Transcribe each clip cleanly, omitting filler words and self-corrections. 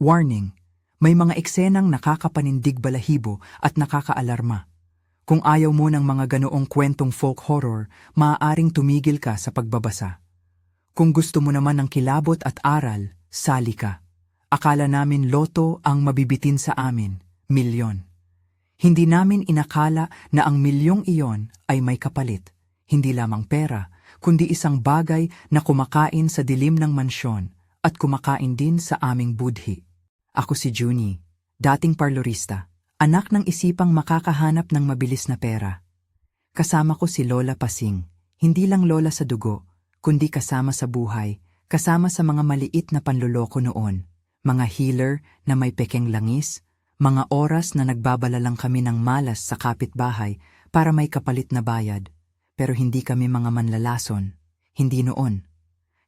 Warning, may mga eksenang nakakapanindig balahibo at nakakaalarma. Kung ayaw mo ng mga ganoong kwentong folk horror, maaaring tumigil ka sa pagbabasa. Kung gusto mo naman ng kilabot at aral, sali ka. Akala namin loto ang mabibitin sa amin, milyon. Hindi namin inakala na ang milyong iyon ay may kapalit. Hindi lamang pera, kundi isang bagay na kumakain sa dilim ng mansyon at kumakain din sa aming budhi. Ako si Junie, dating parlorista, anak ng isipang makakahanap ng mabilis na pera. Kasama ko si Lola Pasing, hindi lang lola sa dugo, kundi kasama sa buhay, kasama sa mga maliit na panloloko noon, mga healer na may pekeng langis, mga oras na nagbabala lang kami ng malas sa kapitbahay para may kapalit na bayad. Pero hindi kami mga manlalason, hindi noon.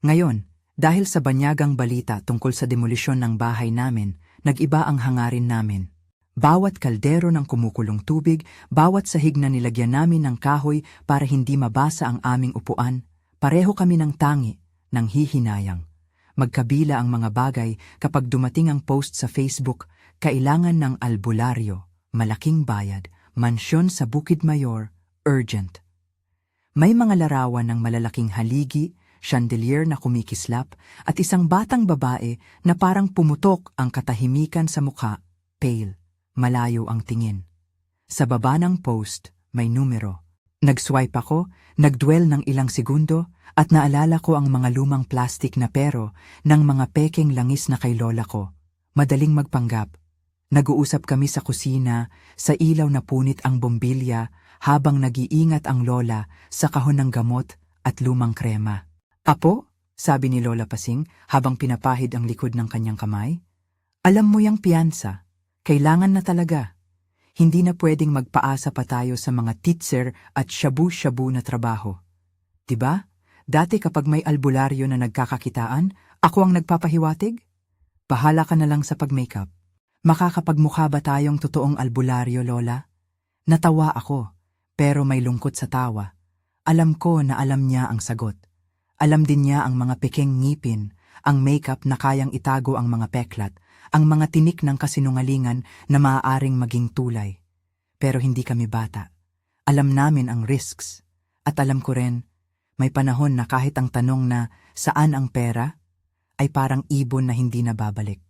Ngayon, dahil sa banyagang balita tungkol sa demolisyon ng bahay namin, nag-iba ang hangarin namin. Bawat kaldero ng kumukulong tubig, bawat sahig na nilagyan namin ng kahoy para hindi mabasa ang aming upuan, pareho kami ng tangi, ng hihinayang. Magkabila ang mga bagay kapag dumating ang post sa Facebook, kailangan ng albularyo, malaking bayad, mansyon sa Bukid Mayor, urgent. May mga larawan ng malalaking haligi, chandelier na kumikislap, at isang batang babae na parang pumutok ang katahimikan sa mukha, pale, malayo ang tingin. Sa baba ng post, may numero. Nag-swipe ako, nagdwell ng ilang segundo, at naalala ko ang mga lumang plastik na pero ng mga pekeng langis na kay lola ko. Madaling magpanggap. Nag-uusap kami sa kusina, sa ilaw na punit ang bombilya, habang nag-iingat ang lola sa kahon ng gamot at lumang krema. "Apo?" sabi ni Lola Pasing habang pinapahid ang likod ng kanyang kamay. "Alam mo yang piyansa, kailangan na talaga. Hindi na pwedeng magpaasa pa tayo sa mga titser at shabu-shabu na trabaho. Diba? Dati kapag may albularyo na nagkakakitaan, ako ang nagpapahiwatig? Bahala ka na lang sa pag-makeup. Makakapagmukha ba tayong totoong albularyo, Lola?" Natawa ako. Pero may lungkot sa tawa. Alam ko na alam niya ang sagot. Alam din niya ang mga pekeng ngipin, ang makeup na kayang itago ang mga peklat, ang mga tinik ng kasinungalingan na maaaring maging tulay. Pero hindi kami bata. Alam namin ang risks. At alam ko rin, may panahon na kahit ang tanong na saan ang pera, ay parang ibon na hindi nababalik.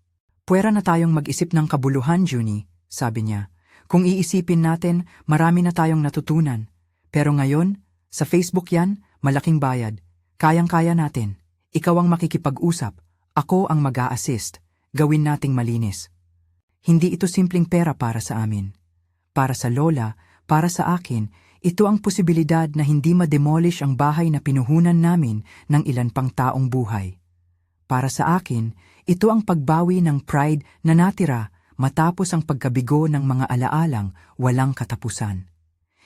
"Pwera na tayong mag-isip ng kabuluhan, Junie," sabi niya. "Kung iisipin natin, marami na tayong natutunan. Pero ngayon, sa Facebook yan, malaking bayad. Kayang-kaya natin. Ikaw ang makikipag-usap. Ako ang mag-a-assist. Gawin nating malinis." Hindi ito simpleng pera para sa amin. Para sa lola, para sa akin, ito ang posibilidad na hindi ma-demolish ang bahay na pinuhunan namin ng ilan pang taong buhay. Para sa akin, ito ang pagbawi ng pride na natira matapos ang pagkabigo ng mga alaalang walang katapusan.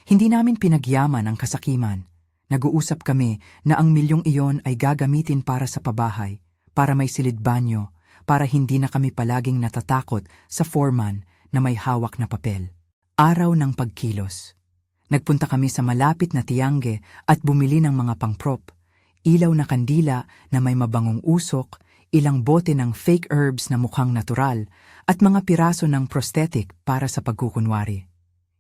Hindi namin pinagyaman ang kasakiman. Nag-uusap kami na ang milyong iyon ay gagamitin para sa pabahay, para may silid banyo, para hindi na kami palaging natatakot sa foreman na may hawak na papel. Araw ng pagkilos. Nagpunta kami sa malapit na tiangge at bumili ng mga pang-prop, ilaw na kandila na may mabangong usok, ilang bote ng fake herbs na mukhang natural, at mga piraso ng prosthetic para sa pagkukunwari.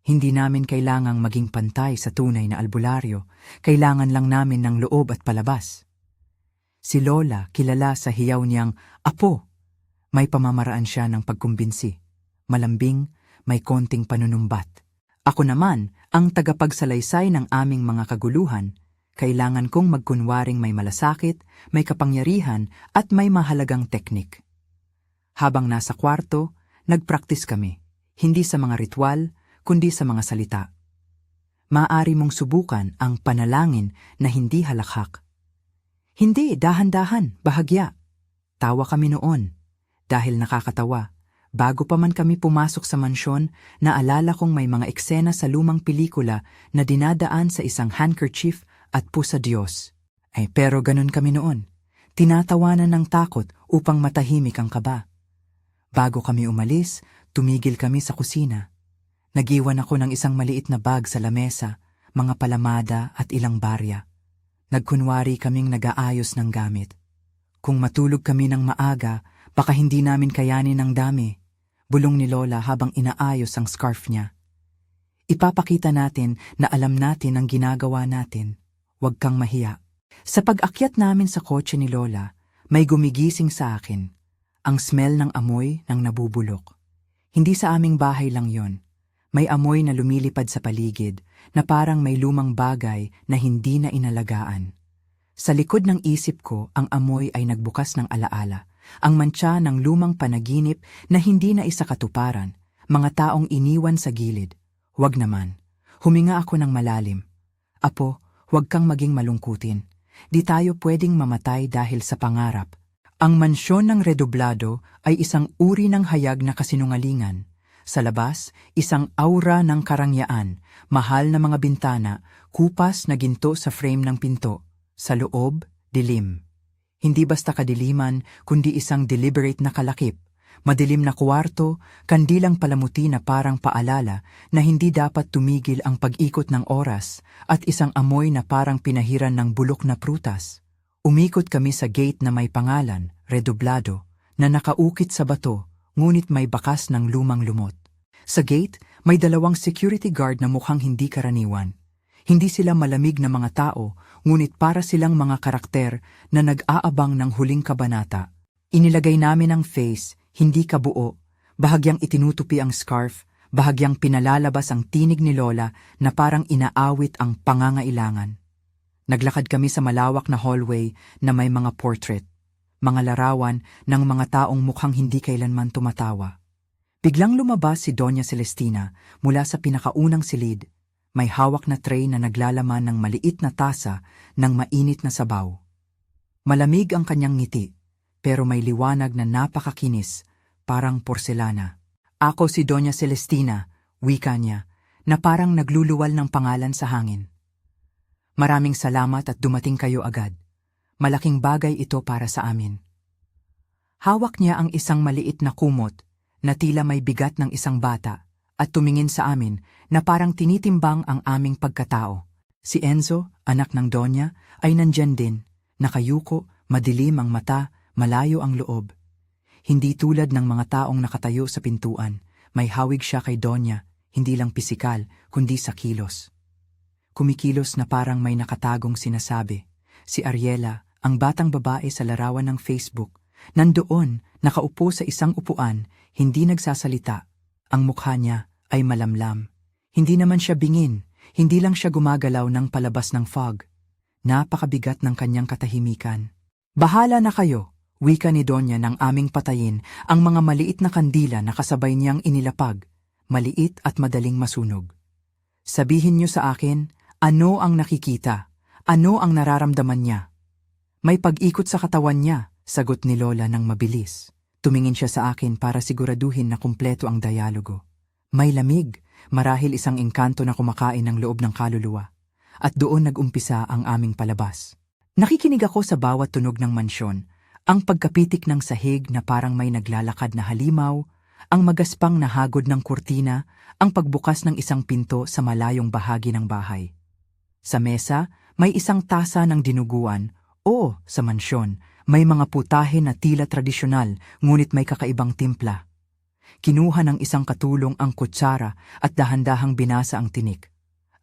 Hindi namin kailangang maging pantay sa tunay na albularyo, kailangan lang namin ng loob at palabas. Si Lola, kilala sa hiyaw niyang "Apo", may pamamaraan siya ng pagkumbinsi. Malambing, may konting panunumbat. Ako naman, ang tagapagsalaysay ng aming mga kaguluhan. Kailangan kong magkunwaring may malasakit, may kapangyarihan at may mahalagang teknik. Habang nasa kwarto, nagpraktis kami, hindi sa mga ritual, kundi sa mga salita. Maaari mong subukan ang panalangin na hindi halakhak. "Hindi, dahan-dahan, bahagya." Tawa kami noon. Dahil nakakatawa, bago pa man kami pumasok sa mansyon, naalala kong may mga eksena sa lumang pelikula na dinadaan sa isang handkerchief at pusa Diyos. Pero ganun kami noon. Tinatawanan ng takot upang matahimik ang kaba. Bago kami umalis, tumigil kami sa kusina. Nag-iwan ako ng isang maliit na bag sa lamesa, mga palamada at ilang barya. Nagkunwari kaming nag-aayos ng gamit. Kung matulog kami ng maaga, Baka hindi namin kayanin ang dami, bulong ni Lola habang inaayos ang scarf niya. Ipapakita natin na alam natin ang ginagawa natin. Huwag kang mahiya. Sa pag-akyat namin sa kotse ni Lola, may gumigising sa akin. Ang smell ng amoy ng nabubulok. Hindi sa aming bahay lang yon. May amoy na lumilipad sa paligid na parang may lumang bagay na hindi na inalagaan. Sa likod ng isip ko, ang amoy ay nagbukas ng alaala. Ang mantsa ng lumang panaginip na hindi na isa katuparan. Mga taong iniwan sa gilid. Huwag naman. Huminga ako ng malalim. Apo, huwag kang maging malungkutin. Di tayo pwedeng mamatay dahil sa pangarap. Ang mansyon ng redoblado ay isang uri ng hayag na kasinungalingan. Sa labas, isang aura ng karangyaan, mahal na mga bintana, kupas na ginto sa frame ng pinto. Sa loob, dilim. Hindi basta kadiliman, kundi isang deliberate na kalakip. Madilim na kwarto, kandilang palamuti na parang paalala na hindi dapat tumigil ang pag-ikot ng oras at isang amoy na parang pinahiran ng bulok na prutas. Umikot kami sa gate na may pangalan, Redoblado, na nakaukit sa bato, ngunit may bakas ng lumang lumot. Sa gate, may dalawang security guard na mukhang hindi karaniwan. Hindi sila malamig na mga tao, ngunit para silang mga karakter na nag-aabang ng huling kabanata. Inilagay namin ang face, hindi kabuo, bahagyang itinutupi ang scarf, bahagyang pinalalabas ang tinig ni Lola na parang inaawit ang pangangailangan. Naglakad kami sa malawak na hallway na may mga portrait, mga larawan ng mga taong mukhang hindi kailanman tumatawa. Biglang lumabas si Doña Celestina mula sa pinakaunang silid. May hawak na tray na naglalaman ng maliit na tasa ng mainit na sabaw. Malamig ang kanyang ngiti, pero may liwanag na napakakinis, parang porselana. Ako si Doña Celestina, wika niya, na parang nagluluwal ng pangalan sa hangin. Maraming salamat at dumating kayo agad. Malaking bagay ito para sa amin. Hawak niya ang isang maliit na kumot na tila may bigat ng isang bata at tumingin sa amin na parang tinitimbang ang aming pagkatao. Si Enzo, anak ng Donya, ay nandyan din, nakayuko, madilim ang mata, malayo ang loob. Hindi tulad ng mga taong nakatayo sa pintuan, may hawig siya kay Donya, hindi lang pisikal, kundi sa kilos. Kumikilos na parang may nakatagong sinasabi. Si Ariela, ang batang babae sa larawan ng Facebook, nandoon, nakaupo sa isang upuan, hindi nagsasalita. Ang mukha niya ay malamlam. Hindi naman siya bingin, hindi lang siya gumagalaw ng palabas ng fog. Napakabigat ng kanyang katahimikan. Bahala na kayo, wika ni Donya nang aming patayin ang mga maliit na kandila na kasabay niyang inilapag, maliit at madaling masunog. Sabihin niyo sa akin, ano ang nakikita? Ano ang nararamdaman niya? May pag-ikot sa katawan niya, sagot ni Lola ng mabilis. Tumingin siya sa akin para siguraduhin na kumpleto ang dialogo. May lamig, marahil isang engkanto na kumakain ng loob ng kaluluwa. At doon nag-umpisa ang aming palabas. Nakikinig ako sa bawat tunog ng mansyon, ang pagkapitik ng sahig na parang may naglalakad na halimaw, ang magaspang na hagod ng kurtina, ang pagbukas ng isang pinto sa malayong bahagi ng bahay. Sa mesa, may isang tasa ng dinuguan, o sa mansyon, may mga putahe na tila tradisyonal ngunit may kakaibang timpla. Kinuha ng isang katulong ang kutsara at dahan-dahang binasa ang tinik.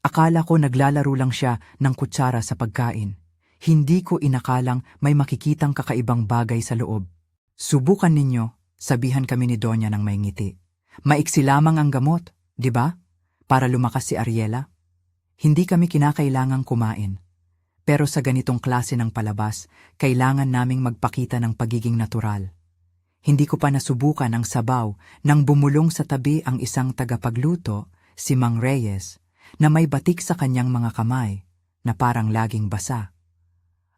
Akala ko naglalaro lang siya ng kutsara sa pagkain. Hindi ko inakalang may makikitang kakaibang bagay sa loob. Subukan ninyo, sabihan kami ni Donya ng may ngiti. Maiksi lamang ang gamot, di ba? Para lumakas si Ariela. Hindi kami kinakailangang kumain. Pero sa ganitong klase ng palabas, kailangan naming magpakita ng pagiging natural. Hindi ko pa nasubukan ang sabaw nang bumulong sa tabi ang isang tagapagluto, si Mang Reyes, na may batik sa kanyang mga kamay, na parang laging basa.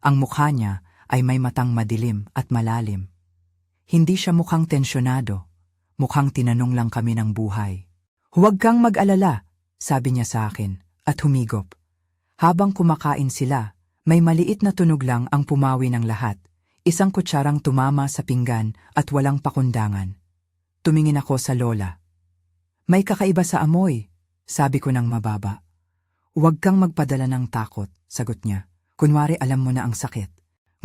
Ang mukha niya ay may matang madilim at malalim. Hindi siya mukhang tensyonado, mukhang tinanong lang kami ng buhay. Huwag kang mag-alala, sabi niya sa akin, at humigop. Habang kumakain sila, may maliit na tunog lang ang pumawi ng lahat. Isang kutsarang tumama sa pinggan at walang pakundangan. Tumingin ako sa Lola. May kakaiba sa amoy, sabi ko ng mababa. Huwag kang magpadala ng takot, sagot niya. Kunwari alam mo na ang sakit.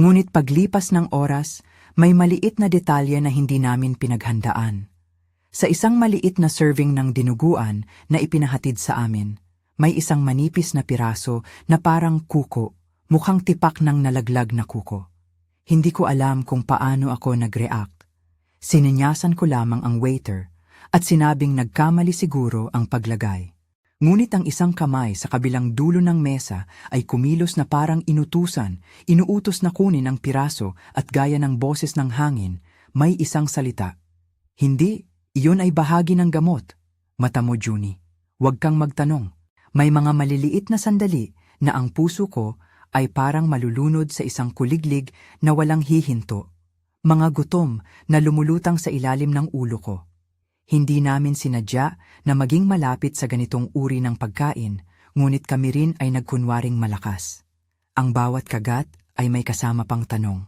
Ngunit paglipas ng oras, May maliit na detalye na hindi namin pinaghandaan. Sa isang maliit na serving ng dinuguan na ipinahatid sa amin, may isang manipis na piraso na parang kuko, mukhang tipak ng nalaglag na kuko. Hindi ko alam kung paano ako nag-react. Sininyasan ko lamang ang waiter at sinabing nagkamali siguro ang paglagay. Ngunit ang isang kamay sa kabilang dulo ng mesa ay kumilos na parang inuutos na kunin ang piraso at gaya ng boses ng hangin, may isang salita. Hindi, iyon ay bahagi ng gamot. Mata mo, Junie. Huwag kang magtanong. May mga maliliit na sandali na ang puso ko ay parang malulunod sa isang kuliglig na walang hihinto. Mga gutom na lumulutang sa ilalim ng ulo ko. Hindi namin sinadya na maging malapit sa ganitong uri ng pagkain, ngunit kami rin ay nagkunwaring malakas. Ang bawat kagat ay may kasama pang tanong.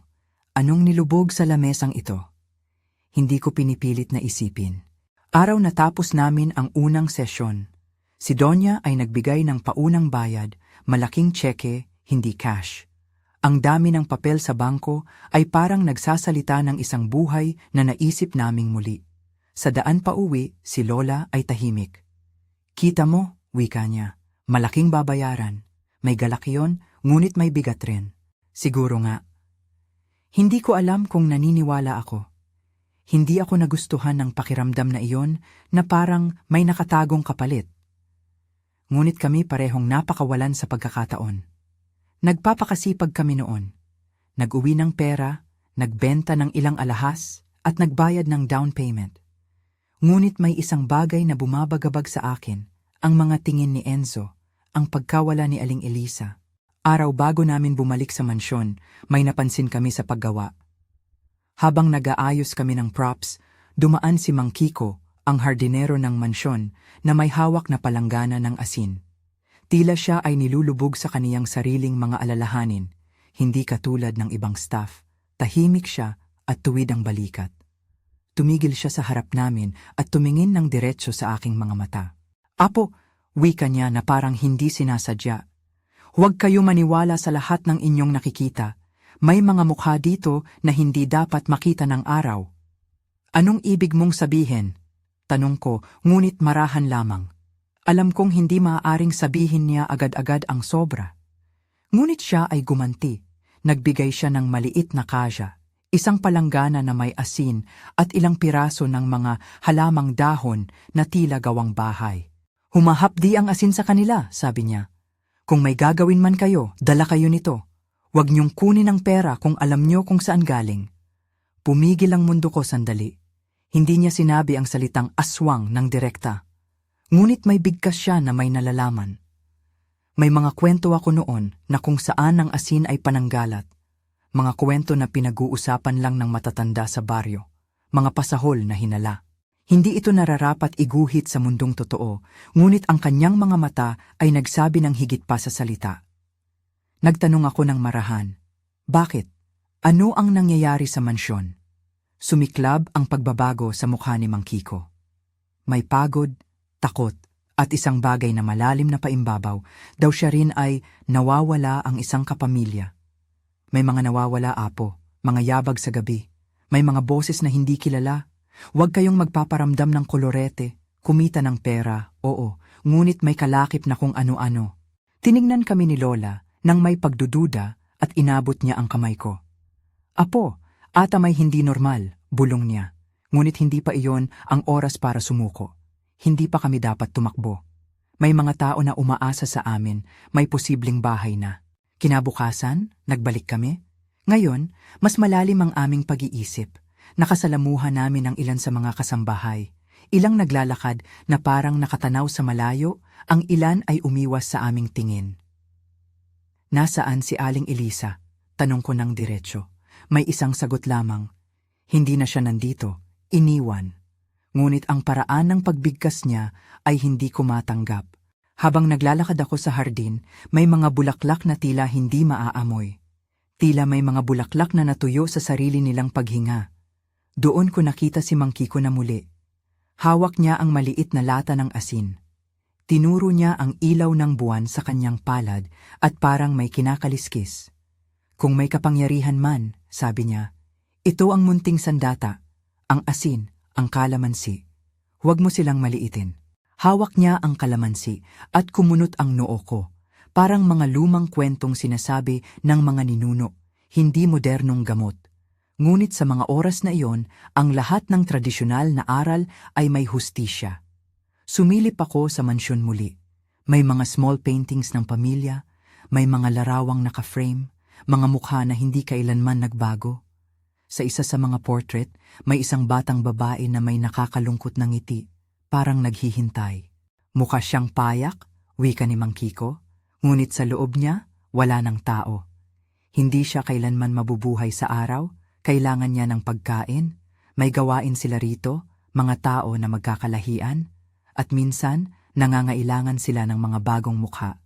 Anong nilubog sa lamesang ito? Hindi ko pinipilit na isipin. Araw na tapos namin ang unang sesyon. Si Donya ay nagbigay ng paunang bayad, malaking tseke, hindi cash. Ang dami ng papel sa bangko ay parang nagsasalita ng isang buhay na naisip naming muli. Sa daan pa uwi, si Lola ay tahimik. Kita mo, wika niya, malaking babayaran. May galak yun, ngunit may bigat rin. Siguro nga. Hindi ko alam kung naniniwala ako. Hindi ako nagustuhan ng pakiramdam na iyon na parang may nakatagong kapalit. Ngunit kami parehong napakawalan sa pagkakataon. Nagpapakasipag kami noon. Nag-uwi ng pera, nagbenta ng ilang alahas, at nagbayad ng down payment. Ngunit may isang bagay na bumabagabag sa akin, ang mga tingin ni Enzo, ang pagkawala ni Aling Elisa. Araw bago namin bumalik sa mansyon, may napansin kami sa paggawa. Habang nag-aayos kami ng props, dumaan si Mang Kiko, ang hardinero ng mansyon, na may hawak na palanggana ng asin. Tila siya ay nilulubog sa kaniyang sariling mga alalahanin, hindi katulad ng ibang staff. Tahimik siya at tuwid ang balikat. Tumigil siya sa harap namin at tumingin ng diretso sa aking mga mata. Apo, wika niya na parang hindi sinasadya. Huwag kayo maniwala sa lahat ng inyong nakikita. May mga mukha dito na hindi dapat makita ng araw. Anong ibig mong sabihin? Tanong ko, ngunit marahan lamang. Alam kong hindi maaaring sabihin niya agad-agad ang sobra. Ngunit siya ay gumanti. Nagbigay siya ng maliit na kasya. Isang palanggana na may asin at ilang piraso ng mga halamang dahon na tila gawang bahay. Humahapdi ang asin sa kanila, sabi niya. Kung may gagawin man kayo, dala kayo nito. Huwag niyong kunin ang pera kung alam niyo kung saan galing. Pumigil ang mundo ko sandali. Hindi niya sinabi ang salitang aswang ng direkta. Ngunit may bigkas siya na may nalalaman. May mga kwento ako noon na kung saan ang asin ay pananggalat. Mga kwento na pinag-uusapan lang ng matatanda sa baryo. Mga pasahol na hinala. Hindi ito nararapat iguhit sa mundong totoo, ngunit ang kanyang mga mata ay nagsabi ng higit pa sa salita. Nagtanong ako ng marahan. Bakit? Ano ang nangyayari sa mansyon? Sumiklab ang pagbabago sa mukha ni Mang Kiko. May pagod, takot, at isang bagay na malalim na paimbabaw, daw siya rin ay nawawala ang isang kapamilya. May mga nawawala, apo, mga yabag sa gabi. May mga boses na hindi kilala. Huwag kayong magpaparamdam ng kolorete, kumita ng pera, oo, ngunit may kalakip na kung ano-ano. Tinignan kami ni Lola nang may pagdududa at inabot niya ang kamay ko. Apo, ata may hindi normal, bulong niya. Ngunit hindi pa iyon ang oras para sumuko. Hindi pa kami dapat tumakbo. May mga tao na umaasa sa amin, may posibleng bahay na. Kinabukasan, nagbalik kami. Ngayon, mas malalim ang aming pag-iisip. Nakasalamuhan namin ang ilan sa mga kasambahay. Ilang naglalakad na parang nakatanaw sa malayo, ang ilan ay umiwas sa aming tingin. Nasaan si Aling Elisa? Tanong ko ng diretsyo. May isang sagot lamang. Hindi na siya nandito, iniwan. Ngunit ang paraan ng pagbigkas niya ay hindi ko matanggap. Habang naglalakad ako sa hardin, may mga bulaklak na tila hindi maaamoy. Tila may mga bulaklak na natuyo sa sarili nilang paghinga. Doon ko nakita si Mang Kiko na muli. Hawak niya ang maliit na lata ng asin. Tinuro niya ang ilaw ng buwan sa kanyang palad at parang may kinakaliskis. Kung may kapangyarihan man, sabi niya, Ito ang munting sandata, ang asin, ang kalamansi. Huwag mo silang maliitin. Hawak niya ang kalamansi at kumunot ang noo ko. Parang mga lumang kwentong sinasabi ng mga ninuno, hindi modernong gamot. Ngunit sa mga oras na iyon, ang lahat ng tradisyonal na aral ay may hustisya. Sumilip ako sa mansyon muli. May mga small paintings ng pamilya, may mga larawang naka-frame, mga mukha na hindi kailanman nagbago. Sa isa sa mga portrait, may isang batang babae na may nakakalungkot na ngiti, parang naghihintay. Mukha siyang payak, wika ni Mang Kiko, ngunit sa loob niya, wala ng tao. Hindi siya kailanman mabubuhay sa araw, kailangan niya ng pagkain, may gawain sila rito, mga tao na magkakalahian, at minsan, nangangailangan sila ng mga bagong mukha.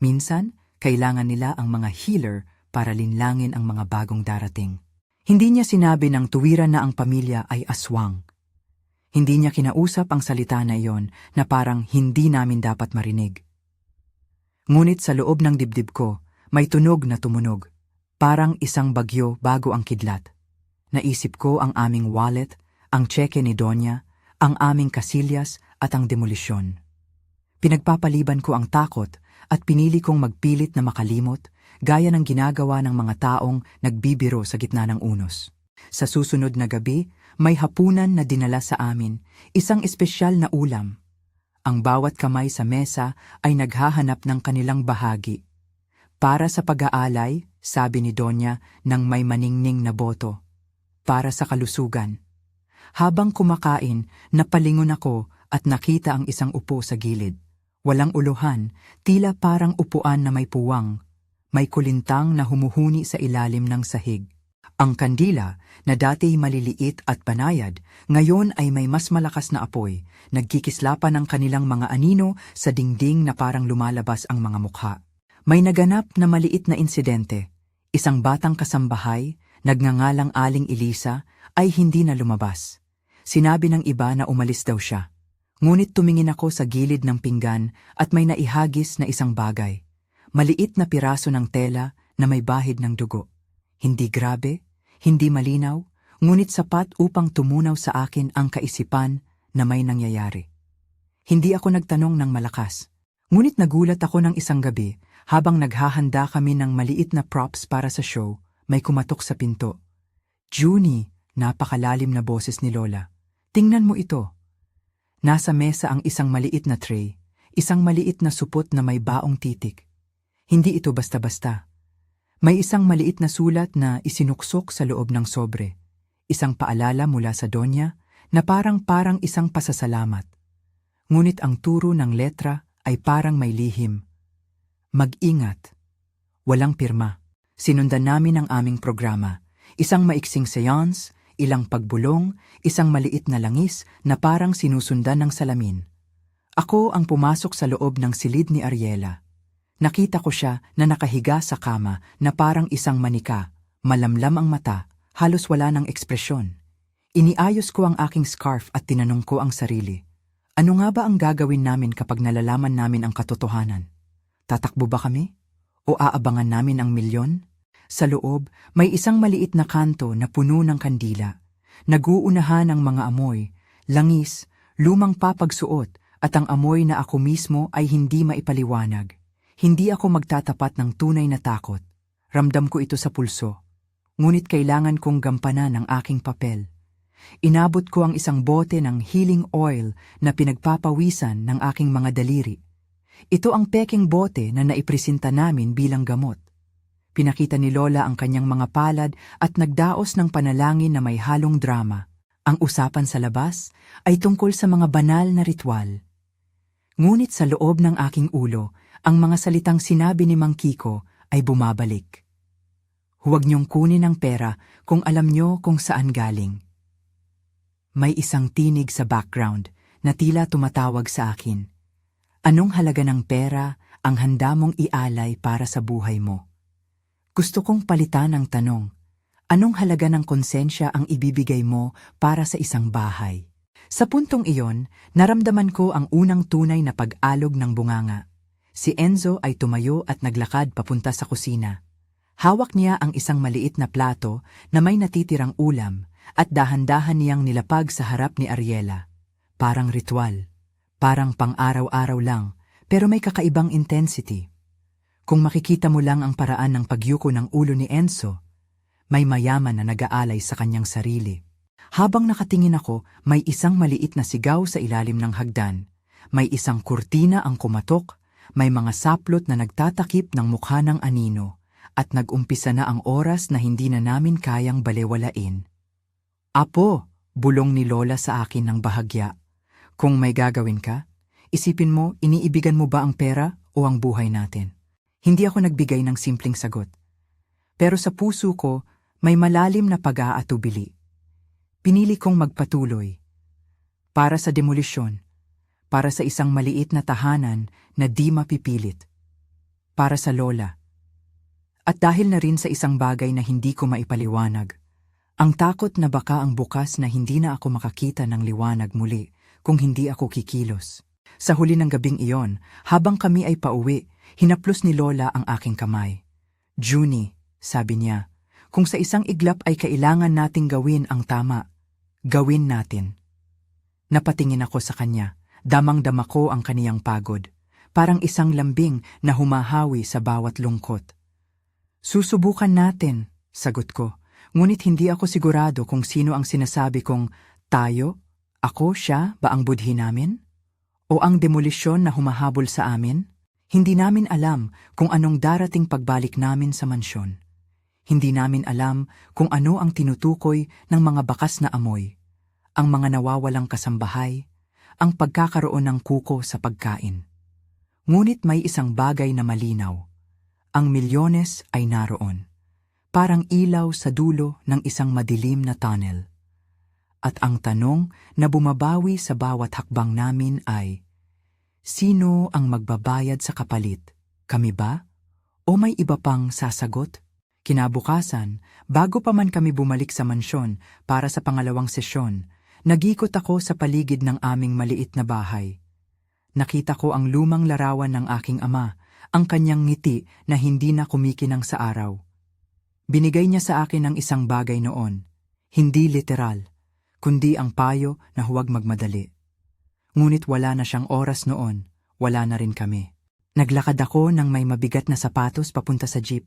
Minsan, kailangan nila ang mga healer para linlangin ang mga bagong darating. Hindi niya sinabi ng tuwiran na ang pamilya ay aswang. Hindi niya kinausap ang salita na iyon na parang hindi namin dapat marinig. Ngunit sa loob ng dibdib ko, may tunog na tumunog. Parang isang bagyo bago ang kidlat. Naisip ko ang aming wallet, ang tseke ni Donya, ang aming kasilyas at ang demolisyon. Pinagpapaliban ko ang takot at pinili kong magpilit na makalimot, gaya ng ginagawa ng mga taong nagbibiro sa gitna ng unos. Sa susunod na gabi, may hapunan na dinala sa amin, isang espesyal na ulam. Ang bawat kamay sa mesa ay naghahanap ng kanilang bahagi. Para sa pag-aalay, sabi ni Donya nang may maningning na boto. Para sa kalusugan. Habang kumakain, napalingon ako at nakita ang isang upo sa gilid. Walang uluhan, tila parang upuan na may puwang. May kulintang na humuhuni sa ilalim ng sahig. Ang kandila, na dati maliliit at banayad, ngayon ay may mas malakas na apoy, nagkikislapan ng kanilang mga anino sa dingding na parang lumalabas ang mga mukha. May naganap na maliit na insidente. Isang batang kasambahay, nagngangalang Aling Elisa, ay hindi na lumabas. Sinabi ng iba na umalis daw siya. Ngunit tumingin ako sa gilid ng pinggan at may naihagis na isang bagay. Maliit na piraso ng tela na may bahid ng dugo. Hindi grabe, hindi malinaw, ngunit sapat upang tumunaw sa akin ang kaisipan na may nangyayari. Hindi ako nagtanong ng malakas. Ngunit nagulat ako ng isang gabi habang naghahanda kami ng maliit na props para sa show, may kumatok sa pinto. Junie, napakalalim na boses ni Lola. Tingnan mo ito. Nasa mesa ang isang maliit na tray, isang maliit na supot na may baong titik. Hindi ito basta-basta. May isang maliit na sulat na isinuksok sa loob ng sobre. Isang paalala mula sa Donya na parang isang pasasalamat. Ngunit ang turo ng letra ay parang may lihim. Mag-ingat. Walang pirma. Sinundan namin ang aming programa. Isang maiksing seance, ilang pagbulong, isang maliit na langis na parang sinusundan ng salamin. Ako ang pumasok sa loob ng silid ni Ariela. Nakita ko siya na nakahiga sa kama na parang isang manika, malamlam ang mata, halos wala ng ekspresyon. Iniayos ko ang aking scarf at tinanong ko ang sarili. Ano nga ba ang gagawin namin kapag nalalaman namin ang katotohanan? Tatakbo ba kami? O aabangan namin ang milyon? Sa loob, may isang maliit na kanto na puno ng kandila. Naguunahan ang mga amoy, langis, lumang papagsuot at ang amoy na ako mismo ay hindi maipaliwanag. Hindi ako magtatapat ng tunay na takot. Ramdam ko ito sa pulso. Ngunit kailangan kong gampanan ang aking papel. Inabot ko ang isang bote ng healing oil na pinagpapawisan ng aking mga daliri. Ito ang peking bote na naipresenta namin bilang gamot. Pinakita ni Lola ang kanyang mga palad at nagdaos ng panalangin na may halong drama. Ang usapan sa labas ay tungkol sa mga banal na ritual. Ngunit sa loob ng aking ulo, ang mga salitang sinabi ni Mang Kiko ay bumabalik. Huwag niyong kunin ang pera kung alam niyo kung saan galing. May isang tinig sa background na tila tumatawag sa akin. Anong halaga ng pera ang handa mong ialay para sa buhay mo? Gusto kong palitan ang tanong. Anong halaga ng konsensya ang ibibigay mo para sa isang bahay? Sa puntong iyon, naramdaman ko ang unang tunay na pag-alog ng bunganga. Si Enzo ay tumayo at naglakad papunta sa kusina. Hawak niya ang isang maliit na plato na may natitirang ulam at dahan-dahan niyang nilapag sa harap ni Ariela. Parang ritual, parang pang-araw-araw lang, pero may kakaibang intensity. Kung makikita mo lang ang paraan ng pagyuko ng ulo ni Enzo, may mayaman na nag-aalay sa kanyang sarili. Habang nakatingin ako, may isang maliit na sigaw sa ilalim ng hagdan. May isang kurtina ang kumatok, may mga saplot na nagtatakip ng mukha ng anino, at nag-umpisa na ang oras na hindi na namin kayang balewalain. Apo, bulong ni Lola sa akin ng bahagya. Kung may gagawin ka, isipin mo, iniibigan mo ba ang pera o ang buhay natin? Hindi ako nagbigay ng simpleng sagot. Pero sa puso ko, may malalim na pag-aatubili. Pinili kong magpatuloy. Para sa demolisyon. Para sa isang maliit na tahanan na di mapipilit. Para sa Lola. At dahil na rin sa isang bagay na hindi ko maipaliwanag. Ang takot na baka ang bukas na hindi na ako makakita ng liwanag muli kung hindi ako kikilos. Sa huli ng gabing iyon, habang kami ay pauwi, hinaplos ni Lola ang aking kamay. Junie, sabi niya, kung sa isang iglap ay kailangan nating gawin ang tama, gawin natin. Napatingin ako sa kanya, damang-dama ko ang kaniyang pagod, parang isang lambing na humahawi sa bawat lungkot. Susubukan natin, sagot ko, ngunit hindi ako sigurado kung sino ang sinasabi kong tayo, ako, siya, ba ang budhi namin? O ang demolisyon na humahabol sa amin? Hindi namin alam kung anong darating pagbalik namin sa mansyon. Hindi namin alam kung ano ang tinutukoy ng mga bakas na amoy, ang mga nawawalang kasambahay, ang pagkakaroon ng kuko sa pagkain. Ngunit may isang bagay na malinaw. Ang milyones ay naroon, parang ilaw sa dulo ng isang madilim na tunnel. At ang tanong na bumabawi sa bawat hakbang namin ay, sino ang magbabayad sa kapalit? Kami ba? O may iba pang sasagot? Kinabukasan, bago pa man kami bumalik sa mansyon para sa pangalawang sesyon, nag-ikot ako sa paligid ng aming maliit na bahay. Nakita ko ang lumang larawan ng aking ama, ang kanyang ngiti na hindi na kumikinang sa araw. Binigay niya sa akin ang isang bagay noon, hindi literal, kundi ang payo na huwag magmadali. Ngunit wala na siyang oras noon, wala na rin kami. Naglakad ako ng may mabigat na sapatos papunta sa jeep.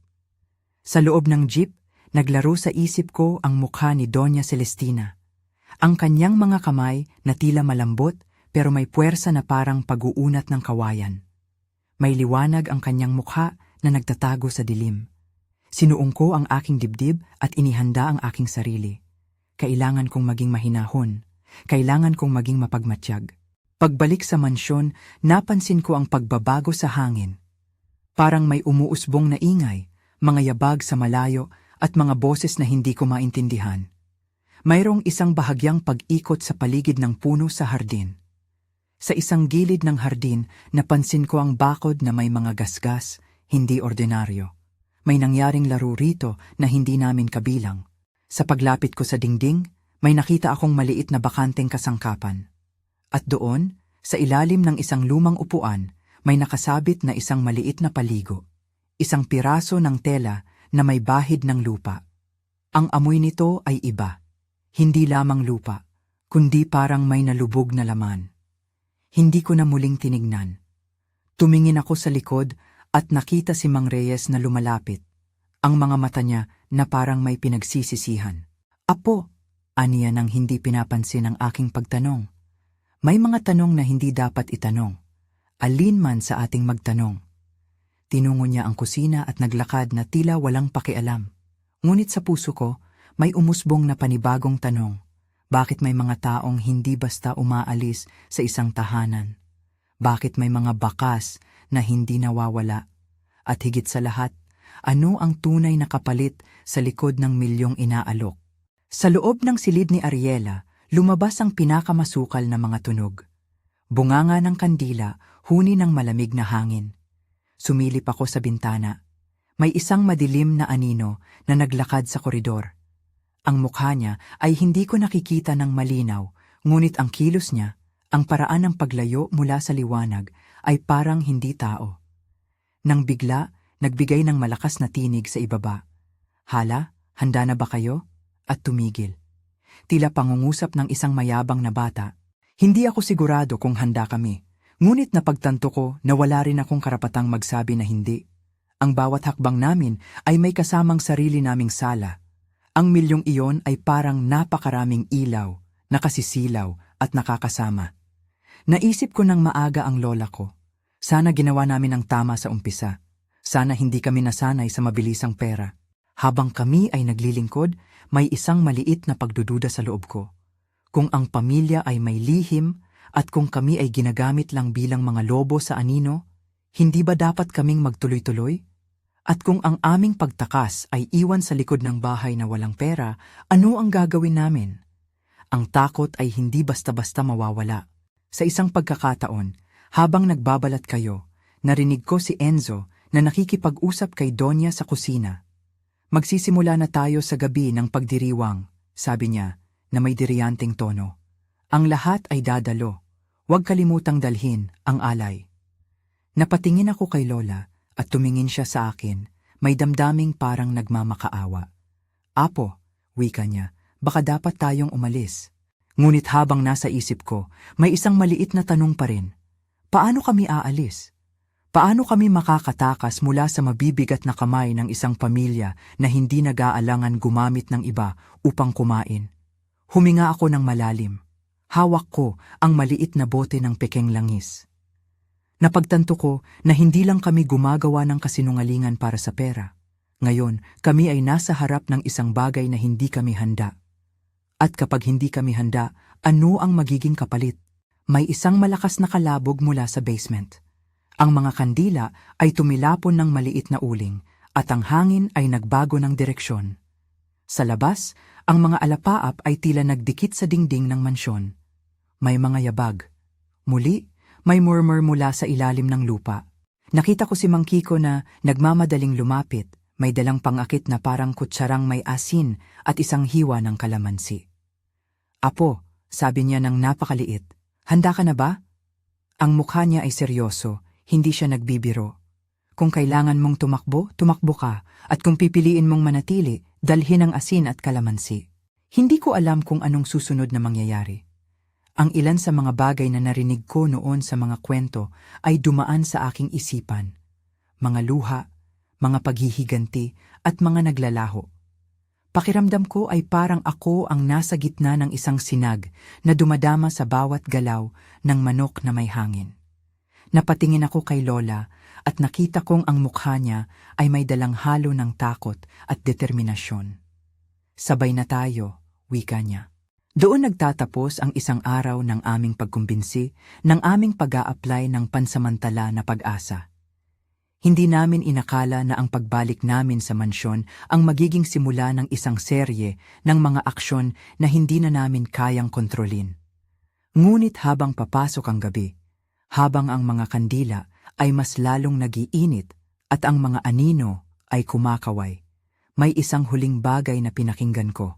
Sa loob ng jeep, naglaro sa isip ko ang mukha ni Doña Celestina. Ang kanyang mga kamay na tila malambot pero may puwersa na parang pag-uunat ng kawayan. May liwanag ang kanyang mukha na nagtatago sa dilim. Sinuong ko ang aking dibdib at inihanda ang aking sarili. Kailangan kong maging mahinahon. Kailangan kong maging mapagmatyag. Pagbalik sa mansyon, napansin ko ang pagbabago sa hangin. Parang may umuusbong na ingay, mga yabag sa malayo at mga boses na hindi ko maintindihan. Mayroong isang bahagyang pag-ikot sa paligid ng puno sa hardin. Sa isang gilid ng hardin, napansin ko ang bakod na may mga gasgas, hindi ordinaryo. May nangyaring laro rito na hindi namin kabilang. Sa paglapit ko sa dingding, may nakita akong maliit na bakanteng kasangkapan. At doon, sa ilalim ng isang lumang upuan, may nakasabit na isang maliit na paligo. Isang piraso ng tela na may bahid ng lupa. Ang amoy nito ay iba. Hindi lamang lupa, kundi parang may nalubog na laman. Hindi ko na muling tinignan. Tumingin ako sa likod at nakita si Mang Reyes na lumalapit. Ang mga mata niya na parang may pinagsisisihan. Apo, aniya nang hindi pinapansin ang aking pagtanong. May mga tanong na hindi dapat itanong. Alin man sa ating magtanong. Tinungo niya ang kusina at naglakad na tila walang pakialam. Ngunit sa puso ko, may umusbong na panibagong tanong. Bakit may mga taong hindi basta umaalis sa isang tahanan? Bakit may mga bakas na hindi nawawala? At higit sa lahat, ano ang tunay na kapalit sa likod ng milyong inaalok? Sa loob ng silid ni Ariela, lumabas ang pinakamasukal na mga tunog. Bunganga ng kandila, huni ng malamig na hangin. Sumilip ako sa bintana. May isang madilim na anino na naglakad sa koridor. Ang mukha niya ay hindi ko nakikita ng malinaw, ngunit ang kilos niya, ang paraan ng paglayo mula sa liwanag, ay parang hindi tao. Nang bigla, nagbigay ng malakas na tinig sa ibaba. Hala, handa na ba kayo? At tumigil. Tila pangungusap ng isang mayabang na bata. Hindi ako sigurado kung handa kami. Ngunit napagtanto ko na wala rin akong karapatang magsabi na hindi. Ang bawat hakbang namin ay may kasamang sarili naming sala. Ang milyong iyon ay parang napakaraming ilaw, nakasisilaw at nakakasama. Naisip ko ng maaga ang lola ko. Sana ginawa namin ang tama sa umpisa. Sana hindi kami nasanay sa mabilisang pera. Habang kami ay naglilingkod, may isang maliit na pagdududa sa loob ko. Kung ang pamilya ay may lihim at kung kami ay ginagamit lang bilang mga lobo sa anino, hindi ba dapat kaming magtuloy-tuloy? At kung ang aming pagtakas ay iwan sa likod ng bahay na walang pera, ano ang gagawin namin? Ang takot ay hindi basta-basta mawawala. Sa isang pagkakataon, habang nagbabalat kayo, narinig ko si Enzo na nakikipag-usap kay Donya sa kusina. Magsisimula na tayo sa gabi ng pagdiriwang, sabi niya na may diriyanteng tono. Ang lahat ay dadalo. Huwag kalimutang dalhin ang alay. Napatingin ako kay Lola at tumingin siya sa akin, may damdaming parang nagmamakaawa. Apo, wika niya, baka dapat tayong umalis. Ngunit habang nasa isip ko, may isang maliit na tanong pa rin. Paano kami aalis? Paano kami makakatakas mula sa mabibigat na kamay ng isang pamilya na hindi nag-aalangan gumamit ng iba upang kumain? Huminga ako ng malalim. Hawak ko ang maliit na bote ng pekeng langis. Napagtanto ko na hindi lang kami gumagawa ng kasinungalingan para sa pera. Ngayon, kami ay nasa harap ng isang bagay na hindi kami handa. At kapag hindi kami handa, ano ang magiging kapalit? May isang malakas na kalabog mula sa basement. Ang mga kandila ay tumilapon ng maliit na uling at ang hangin ay nagbago ng direksyon. Sa labas, ang mga alapaap ay tila nagdikit sa dingding ng mansyon. May mga yabag. Muli, may murmur mula sa ilalim ng lupa. Nakita ko si Mang Kiko na nagmamadaling lumapit, may dalang pangakit na parang kutsarang may asin at isang hiwa ng kalamansi. Apo, sabi niya ng napakaliit, handa ka na ba? Ang mukha niya ay seryoso, hindi siya nagbibiro. Kung kailangan mong tumakbo, tumakbo ka, at kung pipiliin mong manatili, dalhin ang asin at kalamansi. Hindi ko alam kung anong susunod na mangyayari. Ang ilan sa mga bagay na narinig ko noon sa mga kwento ay dumaan sa aking isipan. Mga luha, mga paghihiganti, at mga naglalaho. Pakiramdam ko ay parang ako ang nasa gitna ng isang sinag na dumadama sa bawat galaw ng manok na may hangin. Napatingin ako kay Lola at nakita kong ang mukha niya ay may dalang halo ng takot at determinasyon. Sabay na tayo, wika niya. Doon nagtatapos ang isang araw ng aming pagkumbinsi, ng aming pag-a-apply ng pansamantala na pag-asa. Hindi namin inakala na ang pagbalik namin sa mansyon ang magiging simula ng isang serye ng mga aksyon na hindi na namin kayang kontrolin. Ngunit habang papasok ang gabi, habang ang mga kandila ay mas lalong nagiinit at ang mga anino ay kumakaway, may isang huling bagay na pinakinggan ko.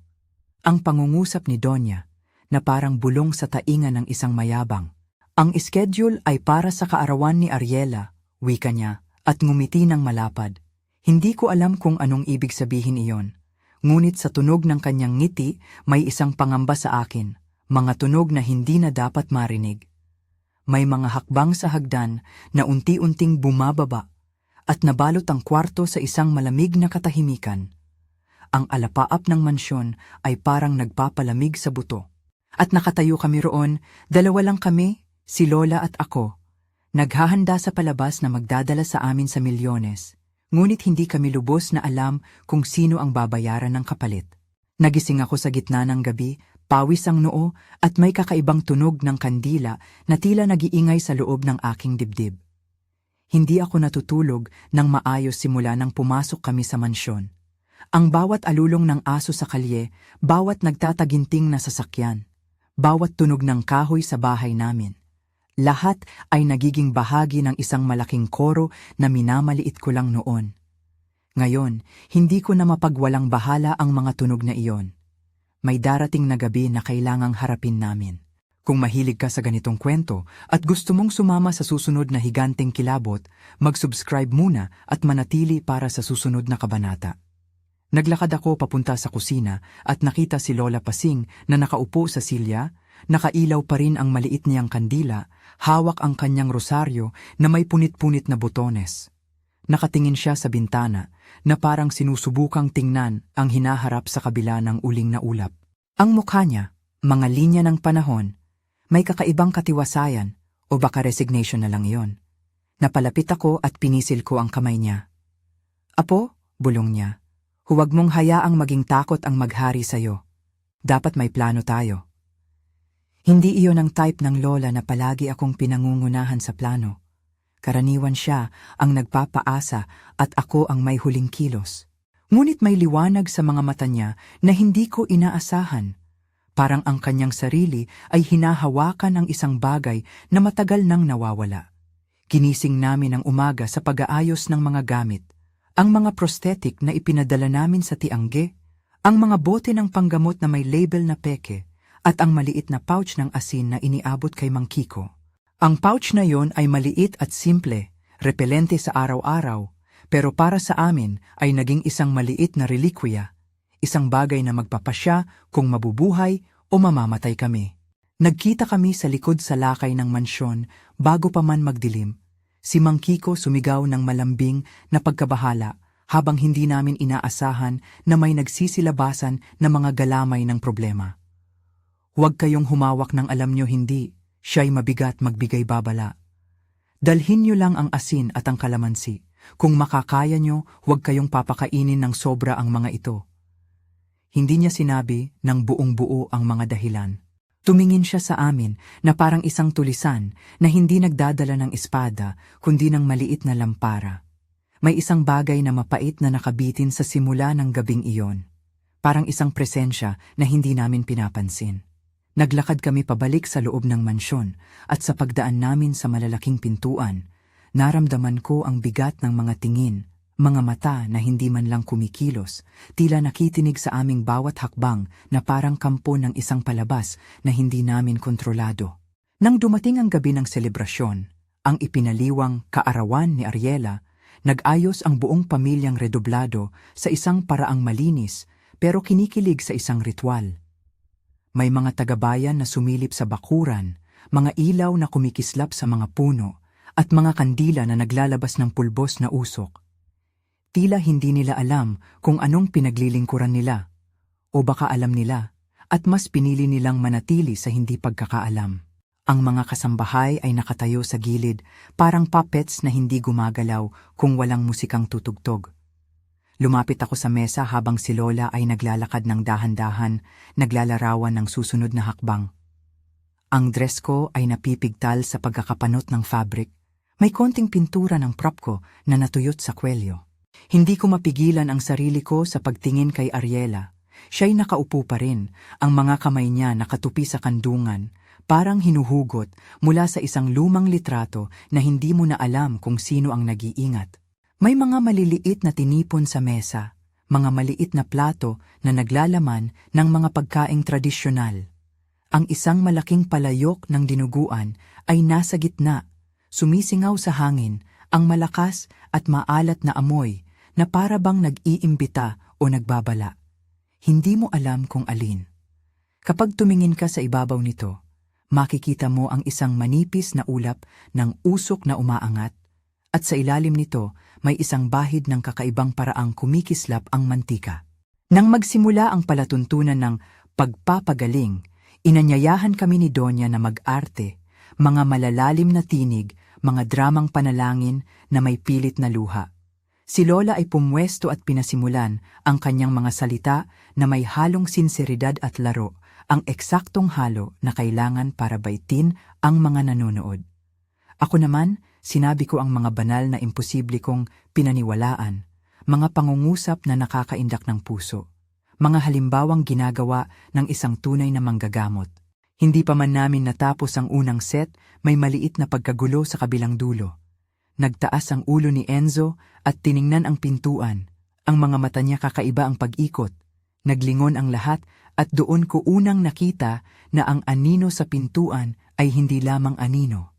Ang pangungusap ni Donya na parang bulong sa tainga ng isang mayabang. Ang schedule ay para sa kaarawan ni Ariela, wika niya, at ngumiti ng malapad. Hindi ko alam kung anong ibig sabihin iyon. Ngunit sa tunog ng kanyang ngiti, may isang pangamba sa akin, mga tunog na hindi na dapat marinig. May mga hakbang sa hagdan na unti-unting bumababa at nabalot ang kwarto sa isang malamig na katahimikan. Ang alapaap ng mansyon ay parang nagpapalamig sa buto. At nakatayo kami roon, dalawa lang kami, si Lola at ako. Naghahanda sa palabas na magdadala sa amin sa milyones. Ngunit hindi kami lubos na alam kung sino ang babayaran ng kapalit. Nagising ako sa gitna ng gabi, pawis ang noo at may kakaibang tunog ng kandila na tila nag-iingay sa loob ng aking dibdib. Hindi ako natutulog nang maayos simula nang pumasok kami sa mansyon. Ang bawat alulong ng aso sa kalye, bawat nagtataginting na sasakyan, bawat tunog ng kahoy sa bahay namin. Lahat ay nagiging bahagi ng isang malaking koro na minamaliit ko lang noon. Ngayon, hindi ko na mapagwalang bahala ang mga tunog na iyon. May darating na gabi na kailangang harapin namin. Kung mahilig ka sa ganitong kwento at gusto mong sumama sa susunod na higanteng kilabot, mag-subscribe muna at manatili para sa susunod na kabanata. Naglakad ako papunta sa kusina at nakita si Lola Pasing na nakaupo sa silya, nakailaw pa rin ang maliit niyang kandila, hawak ang kanyang rosaryo na may punit-punit na botones. Nakatingin siya sa bintana na parang sinusubukang tingnan ang hinaharap sa kabila ng uling na ulap. Ang mukha niya, mga linya ng panahon, may kakaibang katiwasayan o baka resignation na lang iyon. Napalapit ako at pinisil ko ang kamay niya. "Apo," bulong niya, "huwag mong hayaang maging takot ang maghari sa'yo. Dapat may plano tayo." Hindi iyon ang type ng lola na palagi akong pinangungunahan sa plano. Karaniwan siya ang nagpapaasa at ako ang may huling kilos. Ngunit may liwanag sa mga mata niya na hindi ko inaasahan. Parang ang kanyang sarili ay hinahawakan ng isang bagay na matagal nang nawawala. Ginising namin ang umaga sa pag-aayos ng mga gamit, ang mga prosthetic na ipinadala namin sa tiangge, ang mga bote ng panggamot na may label na peke, at ang maliit na pouch ng asin na iniabot kay Mang Kiko. Ang pouch na yon ay maliit at simple, repelente sa araw-araw, pero para sa amin ay naging isang maliit na relikwiya, isang bagay na magpapasya kung mabubuhay o mamamatay kami. Nagkita kami sa likod sa lakay ng mansyon bago pa man magdilim. Si Mang Kiko sumigaw ng malambing na pagkabahala habang hindi namin inaasahan na may nagsisilabasan na mga galamay ng problema. "Huwag kayong humawak ng alam nyo hindi, siya'y mabigat magbigay babala. Dalhin nyo lang ang asin at ang kalamansi. Kung makakaya nyo, huwag kayong papakainin ng sobra ang mga ito." Hindi niya sinabi ng buong-buo ang mga dahilan. Tumingin siya sa amin na parang isang tulisan na hindi nagdadala ng espada kundi ng maliit na lampara. May isang bagay na mapait na nakabitin sa simula ng gabing iyon. Parang isang presensya na hindi namin pinapansin. Naglakad kami pabalik sa loob ng mansyon at sa pagdaan namin sa malalaking pintuan, naramdaman ko ang bigat ng mga tingin, mga mata na hindi man lang kumikilos, tila nakitinig sa aming bawat hakbang na parang kampo ng isang palabas na hindi namin kontrolado. Nang dumating ang gabi ng selebrasyon, ang ipinaliwang kaarawan ni Ariela, nag-ayos ang buong pamilyang redoblado sa isang paraang malinis pero kinikilig sa isang ritual. May mga tagabayan na sumilip sa bakuran, mga ilaw na kumikislap sa mga puno, at mga kandila na naglalabas ng pulbos na usok. Tila hindi nila alam kung anong pinaglilingkuran nila, o baka alam nila, at mas pinili nilang manatili sa hindi pagkakaalam. Ang mga kasambahay ay nakatayo sa gilid, parang puppets na hindi gumagalaw kung walang musikang tutugtog. Lumapit ako sa mesa habang si Lola ay naglalakad ng dahan-dahan, naglalarawan ng susunod na hakbang. Ang dress ko ay napipigtal sa pagkakapanot ng fabric. May konting pintura ng prop ko na natuyot sa kwelyo. Hindi ko mapigilan ang sarili ko sa pagtingin kay Ariela. Siya'y nakaupo pa rin, ang mga kamay niya nakatupi sa kandungan, parang hinuhugot mula sa isang lumang litrato na hindi mo na alam kung sino ang nag-iingat. May mga maliliit na tinipon sa mesa, mga maliit na plato na naglalaman ng mga pagkaing tradisyonal. Ang isang malaking palayok ng dinuguan ay nasa gitna, sumisingaw sa hangin, ang malakas at maalat na amoy na para bang nag-iimbita o nagbabala. Hindi mo alam kung alin. Kapag tumingin ka sa ibabaw nito, makikita mo ang isang manipis na ulap ng usok na umaangat, at sa ilalim nito may isang bahid ng kakaibang paraang kumikislap ang mantika. Nang magsimula ang palatuntunan ng pagpapagaling, inanyayahan kami ni Donya na mag-arte, mga malalalim na tinig, mga dramang panalangin na may pilit na luha. Si Lola ay pumwesto at pinasimulan ang kanyang mga salita na may halong sinseridad at laro, ang eksaktong halo na kailangan para baitin ang mga nanonood. Ako naman, sinabi ko ang mga banal na imposible kong pinaniwalaan, mga pangungusap na nakakaindak ng puso, mga halimbawang ginagawa ng isang tunay na manggagamot. Hindi pa man namin natapos ang unang set, may maliit na pagkagulo sa kabilang dulo. Nagtaas ang ulo ni Enzo at tiningnan ang pintuan. Ang mga mata niya kakaiba ang pag-ikot. Naglingon ang lahat at doon ko unang nakita na ang anino sa pintuan ay hindi lamang anino.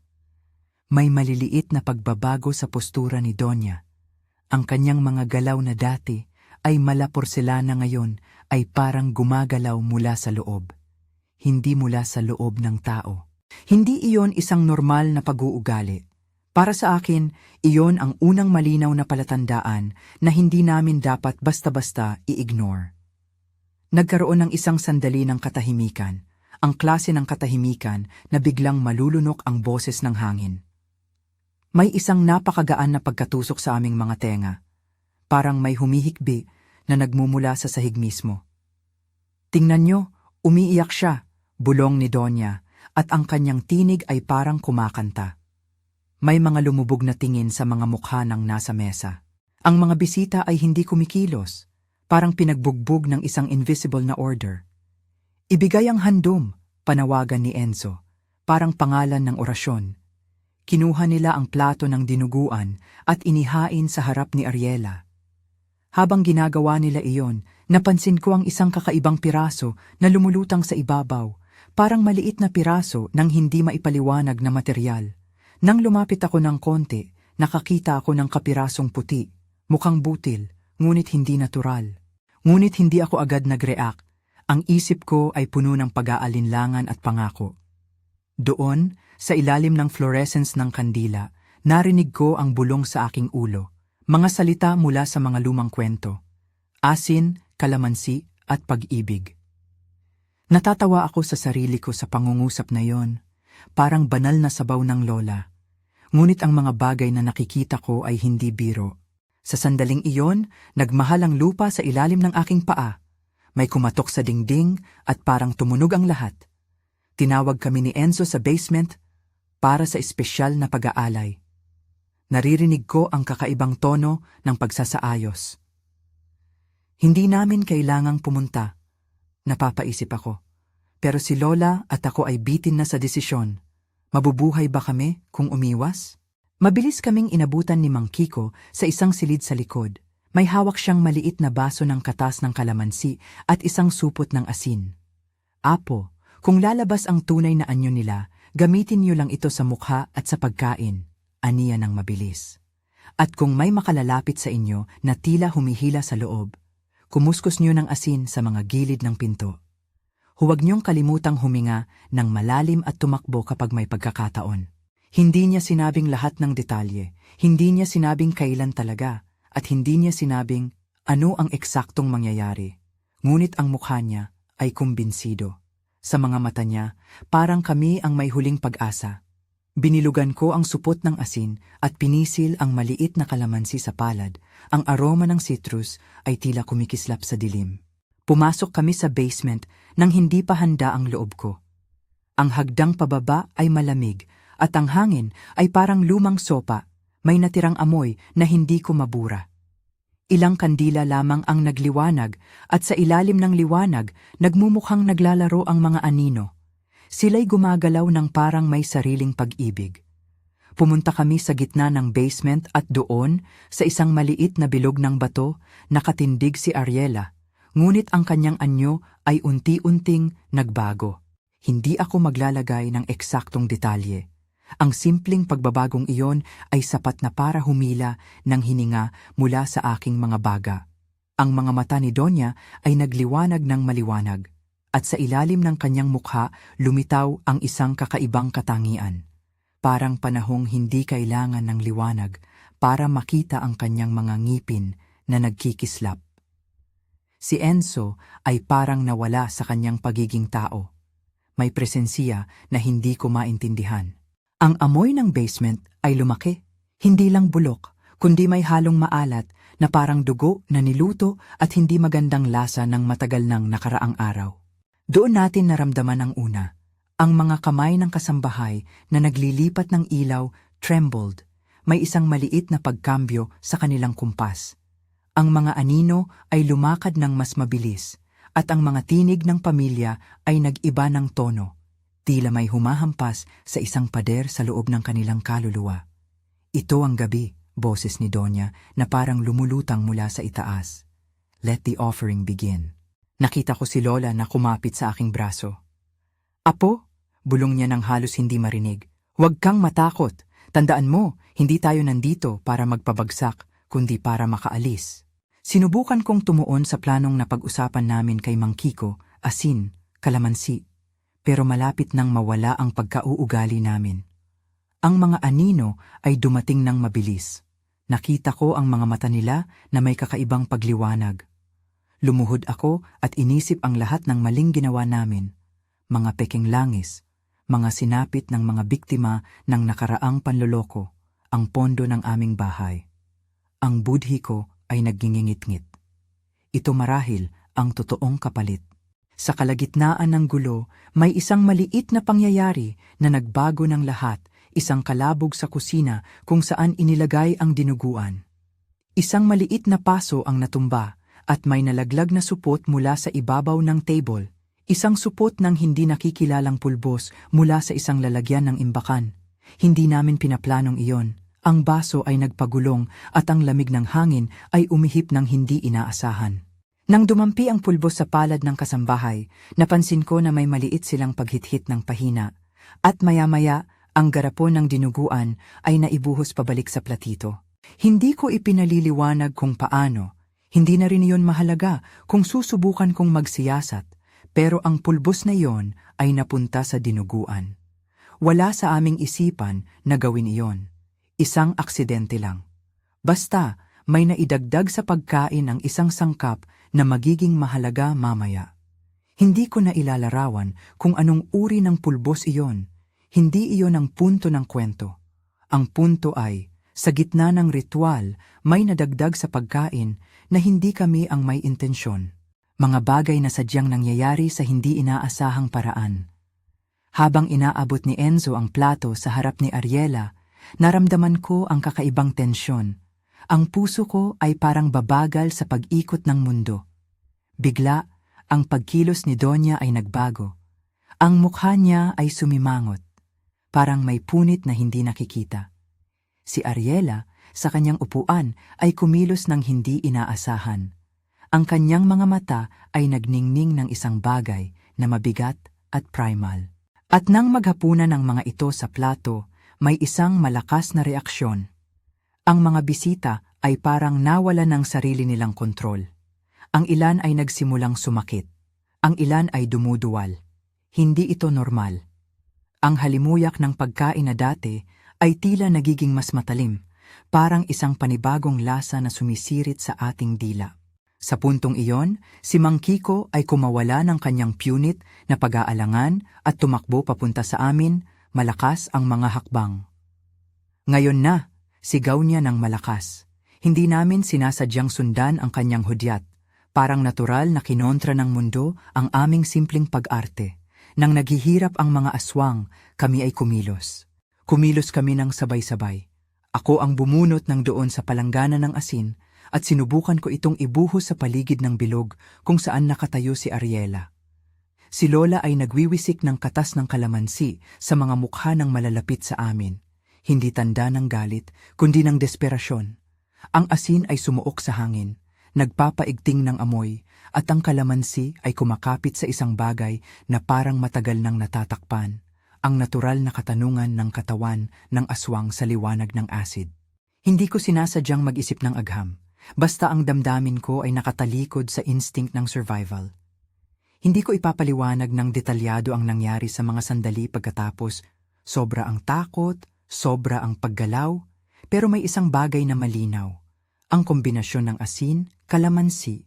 May maliliit na pagbabago sa postura ni Donya. Ang kanyang mga galaw na dati ay mala porselana ngayon ay parang gumagalaw mula sa loob. Hindi mula sa loob ng tao. Hindi iyon isang normal na pag-uugali. Para sa akin, iyon ang unang malinaw na palatandaan na hindi namin dapat basta-basta i-ignore. Nagkaroon ng isang sandali ng katahimikan, ang klase ng katahimikan na biglang malulunok ang boses ng hangin. May isang napakagaan na pagkatusok sa aming mga tenga, parang may humihikbi na nagmumula sa sahig mismo. Tingnan nyo, umiiyak siya, bulong ni Donya, at ang kanyang tinig ay parang kumakanta. May mga lumubog na tingin sa mga mukha ng nasa mesa. Ang mga bisita ay hindi kumikilos, parang pinagbugbog ng isang invisible na order. Ibigay ang handom, panawagan ni Enzo, parang pangalan ng orasyon. Kinuha nila ang plato ng dinuguan at inihain sa harap ni Ariela. Habang ginagawa nila iyon, napansin ko ang isang kakaibang piraso na lumulutang sa ibabaw, parang maliit na piraso ng hindi maipaliwanag na materyal. Nang lumapit ako ng konti, nakakita ako ng kapirasong puti, mukhang butil, ngunit hindi natural. Ngunit hindi ako agad nag-react. Ang isip ko ay puno ng pag-aalinlangan at pangako. Doon, sa ilalim ng fluorescence ng kandila, narinig ko ang bulong sa aking ulo. Mga salita mula sa mga lumang kwento. Asin, kalamansi, at pag-ibig. Natatawa ako sa sarili ko sa pangungusap na yon. Parang banal na sabaw ng lola. Ngunit ang mga bagay na nakikita ko ay hindi biro. Sa sandaling iyon, nagmahal ang lupa sa ilalim ng aking paa. May kumatok sa dingding at parang tumunog ang lahat. Tinawag kami ni Enzo sa basement para sa espesyal na pag-aalay. Naririnig ko ang kakaibang tono ng pagsasaayos. Hindi namin kailangang pumunta. Napapaisip ako. Pero si Lola at ako ay bitin na sa desisyon. Mabubuhay ba kami kung umiwas? Mabilis kaming inabutan ni Mang Kiko sa isang silid sa likod. May hawak siyang maliit na baso ng katas ng kalamansi at isang supot ng asin. Apo, kung lalabas ang tunay na anyo nila, gamitin niyo lang ito sa mukha at sa pagkain, aniya ng mabilis. At kung may makalalapit sa inyo na tila humihila sa loob, kumuskus niyo ng asin sa mga gilid ng pinto. Huwag niyong kalimutang huminga ng malalim at tumakbo kapag may pagkakataon. Hindi niya sinabing lahat ng detalye, hindi niya sinabing kailan talaga, at hindi niya sinabing ano ang eksaktong mangyayari. Ngunit ang mukha niya ay kumbinsido. Sa mga mata niya, parang kami ang may huling pag-asa. Binilugan ko ang supot ng asin at pinisil ang maliit na kalamansi sa palad. Ang aroma ng citrus ay tila kumikislap sa dilim. Pumasok kami sa basement nang hindi pa handa ang loob ko. Ang hagdang pababa ay malamig at ang hangin ay parang lumang sopa, may natirang amoy na hindi ko mabura. Ilang kandila lamang ang nagliwanag at sa ilalim ng liwanag nagmumukhang naglalaro ang mga anino. Sila'y gumagalaw ng parang may sariling pag-ibig. Pumunta kami sa gitna ng basement at doon, sa isang maliit na bilog ng bato, nakatindig si Ariela. Ngunit ang kanyang anyo ay unti-unting nagbago. Hindi ako maglalagay ng eksaktong detalye. Ang simpleng pagbabagong iyon ay sapat na para humila ng hininga mula sa aking mga baga. Ang mga mata ni Donya ay nagliwanag ng maliwanag, at sa ilalim ng kanyang mukha lumitaw ang isang kakaibang katangian. Parang panahong hindi kailangan ng liwanag para makita ang kanyang mga ngipin na nagkikislap. Si Enzo ay parang nawala sa kanyang pagiging tao. May presensiya na hindi ko maintindihan. Ang amoy ng basement ay lumaki. Hindi lang bulok, kundi may halong maalat na parang dugo na niluto at hindi magandang lasa ng matagal ng nakaraang araw. Doon natin naramdaman ang una. Ang mga kamay ng kasambahay na naglilipat ng ilaw trembled. May isang maliit na pagkambyo sa kanilang kumpas. Ang mga anino ay lumakad ng mas mabilis at ang mga tinig ng pamilya ay nag-iba ng tono. Tila may humahampas sa isang pader sa loob ng kanilang kaluluwa. Ito ang gabi, boses ni Donya na parang lumulutang mula sa itaas. Let the offering begin. Nakita ko si Lola na kumapit sa aking braso. "Apo," bulong niya nang halos hindi marinig. "Huwag kang matakot. Tandaan mo, hindi tayo nandito para magpabagsak, kundi para makaalis." Sinubukan kong tumuon sa planong napag-usapan namin kay Mang Kiko, asin, kalamansi. Pero malapit nang mawala ang pagkauugali namin. Ang mga anino ay dumating ng mabilis. Nakita ko ang mga mata nila na may kakaibang pagliwanag. Lumuhod ako at inisip ang lahat ng maling ginawa namin. Mga peking langis, mga sinapit ng mga biktima ng nakaraang panloloko, ang pondo ng aming bahay. Ang budhi ko ay naggingingit-ngit. Ito marahil ang totoong kapalit. Sa kalagitnaan ng gulo, may isang maliit na pangyayari na nagbago ng lahat, isang kalabog sa kusina kung saan inilagay ang dinuguan. Isang maliit na paso ang natumba at may nalaglag na supot mula sa ibabaw ng table. Isang supot ng hindi nakikilalang pulbos mula sa isang lalagyan ng imbakan. Hindi namin pinaplanong iyon. Ang baso ay nagpagulong at ang lamig ng hangin ay umihip ng hindi inaasahan. Nang dumampi ang pulbos sa palad ng kasambahay, napansin ko na may maliit silang paghithit ng pahina. At maya-maya, ang garapon ng dinuguan ay naibuhos pabalik sa platito. Hindi ko ipinaliliwanag kung paano. Hindi na rin iyon mahalaga kung susubukan kong magsiyasat. Pero ang pulbos na iyon ay napunta sa dinuguan. Wala sa aming isipan na gawin iyon. Isang aksidente lang. Basta, may naidagdag sa pagkain ang isang sangkap na magiging mahalaga mamaya. Hindi ko na ilalarawan kung anong uri ng pulbos iyon. Hindi iyon ang punto ng kwento. Ang punto ay, sa gitna ng ritual, may nadagdag sa pagkain na hindi kami ang may intensyon. Mga bagay na sadyang nangyayari sa hindi inaasahang paraan. Habang inaabot ni Enzo ang plato sa harap ni Ariela, naramdaman ko ang kakaibang tensyon. Ang puso ko ay parang babagal sa pag-ikot ng mundo. Bigla, ang pagkilos ni Donya ay nagbago. Ang mukha niya ay sumimangot. Parang may punit na hindi nakikita. Si Ariela, sa kanyang upuan, ay kumilos ng hindi inaasahan. Ang kanyang mga mata ay nagningning ng isang bagay na mabigat at primal. At nang maghapunan ng mga ito sa plato, may isang malakas na reaksyon. Ang mga bisita ay parang nawala ng sarili nilang kontrol. Ang ilan ay nagsimulang sumakit. Ang ilan ay dumuduwal. Hindi ito normal. Ang halimuyak ng pagkain na dati ay tila nagiging mas matalim, parang isang panibagong lasa na sumisirit sa ating dila. Sa puntong iyon, si Mang Kiko ay kumawala ng kanyang punit na pag-aalangan at tumakbo papunta sa amin, malakas ang mga hakbang. "Ngayon na!" sigaw niya ng malakas. Hindi namin sinasadyang sundan ang kanyang hudyat. Parang natural na kinontra ng mundo ang aming simpleng pag-arte. Nang naghihirap ang mga aswang, kami ay kumilos. Kumilos kami ng sabay-sabay. Ako ang bumunot ng doon sa palanggana ng asin at sinubukan ko itong ibuhos sa paligid ng bilog kung saan nakatayo si Ariela. Si Lola ay nagwiwisik ng katas ng kalamansi sa mga mukha ng malalapit sa amin. Hindi tanda ng galit, kundi ng desperasyon. Ang asin ay sumuok sa hangin, nagpapaigting ng amoy, at ang kalamansi ay kumakapit sa isang bagay na parang matagal nang natatakpan, ang natural na katanungan ng katawan ng aswang sa liwanag ng asid. Hindi ko sinasadyang mag-isip ng agham, basta ang damdamin ko ay nakatalikod sa instinct ng survival. Hindi ko ipapaliwanag ng detalyado ang nangyari sa mga sandali pagkatapos, sobra ang takot, sobra ang paggalaw, pero may isang bagay na malinaw. Ang kombinasyon ng asin, kalamansi,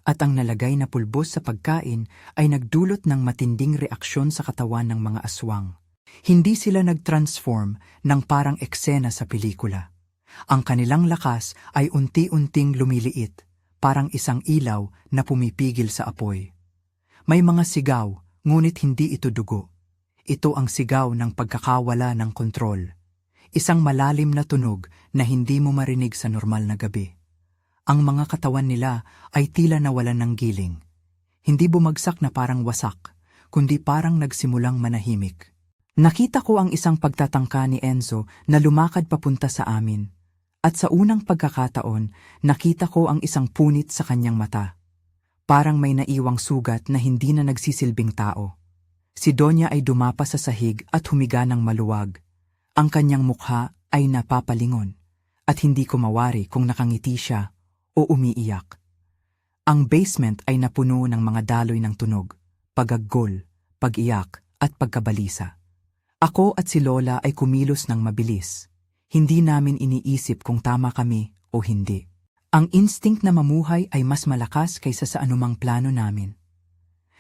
at ang nalagay na pulbos sa pagkain ay nagdulot ng matinding reaksyon sa katawan ng mga aswang. Hindi sila nag-transform ng parang eksena sa pelikula. Ang kanilang lakas ay unti-unting lumiliit, parang isang ilaw na pumipigil sa apoy. May mga sigaw, ngunit hindi ito dugo. Ito ang sigaw ng pagkakawala ng kontrol. Isang malalim na tunog na hindi mo marinig sa normal na gabi. Ang mga katawan nila ay tila nawalan ng giling. Hindi bumagsak na parang wasak, kundi parang nagsimulang manahimik. Nakita ko ang isang pagtatangka ni Enzo na lumakad papunta sa amin. At sa unang pagkakataon, nakita ko ang isang punit sa kanyang mata. parang may naiwang sugat na hindi na nagsisilbing tao. Si Donya ay dumapa sa sahig at humiga ng maluwag. Ang kanyang mukha ay napapalingon at hindi ko mawari kung nakangiti siya o umiiyak. Ang basement ay napuno ng mga daloy ng tunog, pagaggol, pag-iyak at pagkabalisa. Ako at si Lola ay kumilos ng mabilis. Hindi namin iniisip kung tama kami o hindi. Ang instinct na mamuhay ay mas malakas kaysa sa anumang plano namin.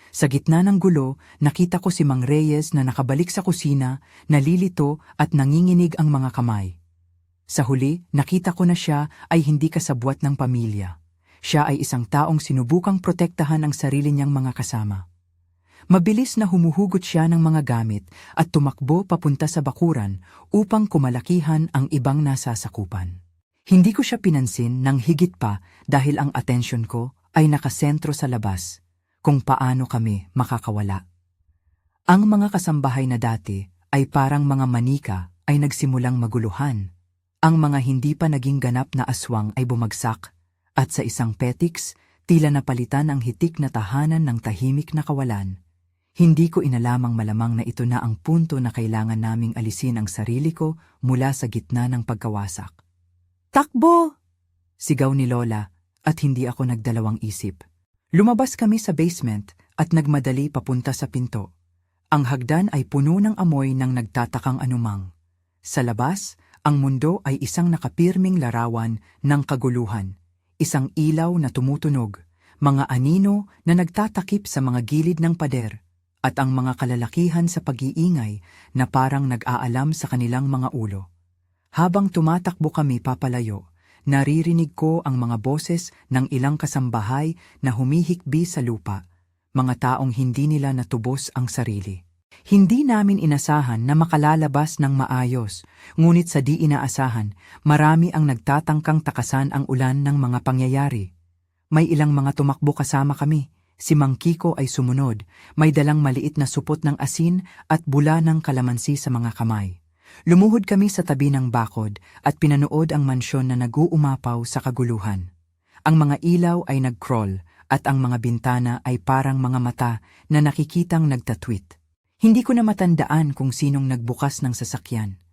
Sa gitna ng gulo, nakita ko si Mang Reyes na nakabalik sa kusina, nalilito at nanginginig ang mga kamay. Sa huli, nakita ko na siya ay hindi kasabwat ng pamilya. Siya ay isang taong sinubukang protektahan ang sarili niyang mga kasama. Mabilis na humuhugot siya ng mga gamit at tumakbo papunta sa bakuran upang kumalakihan ang ibang nasasakupan. Hindi ko siya pinansin ng higit pa dahil ang atensyon ko ay nakasentro sa labas, kung paano kami makakawala. Ang mga kasambahay na dati ay parang mga manika ay nagsimulang maguluhan. Ang mga hindi pa naging ganap na aswang ay bumagsak at sa isang petiks, tila napalitan ang hitik na tahanan ng tahimik na kawalan. Hindi ko inalamang malamang na ito na ang punto na kailangan naming alisin ang sarili ko mula sa gitna ng pagkawasak. "Takbo!" sigaw ni Lola at hindi ako nagdalawang isip. Lumabas kami sa basement at nagmadali papunta sa pinto. Ang hagdan ay puno ng amoy ng nagtatakang anumang. Sa labas, ang mundo ay isang nakapirming larawan ng kaguluhan. Isang ilaw na tumutunog, mga anino na nagtatakip sa mga gilid ng pader, at ang mga kalalakihan sa pag-iingay na parang nag-aalam sa kanilang mga ulo. Habang tumatakbo kami papalayo, naririnig ko ang mga boses ng ilang kasambahay na humihikbi sa lupa, mga taong hindi nila natubos ang sarili. Hindi namin inasahan na makalalabas ng maayos, ngunit sa di inaasahan, marami ang nagtatangkang takasan ang ulan ng mga pangyayari. May ilang mga tumakbo kasama kami. Si Mang Kiko ay sumunod, may dalang maliit na supot ng asin at bula ng kalamansi sa mga kamay. Lumuhod kami sa tabi ng bakod at pinanood ang mansyon na nag-uumapaw sa kaguluhan. Ang mga ilaw ay nag-crawl at ang mga bintana ay parang mga mata na nakikitang nagtatwit. Hindi ko na matandaan kung sinong nagbukas ng sasakyan.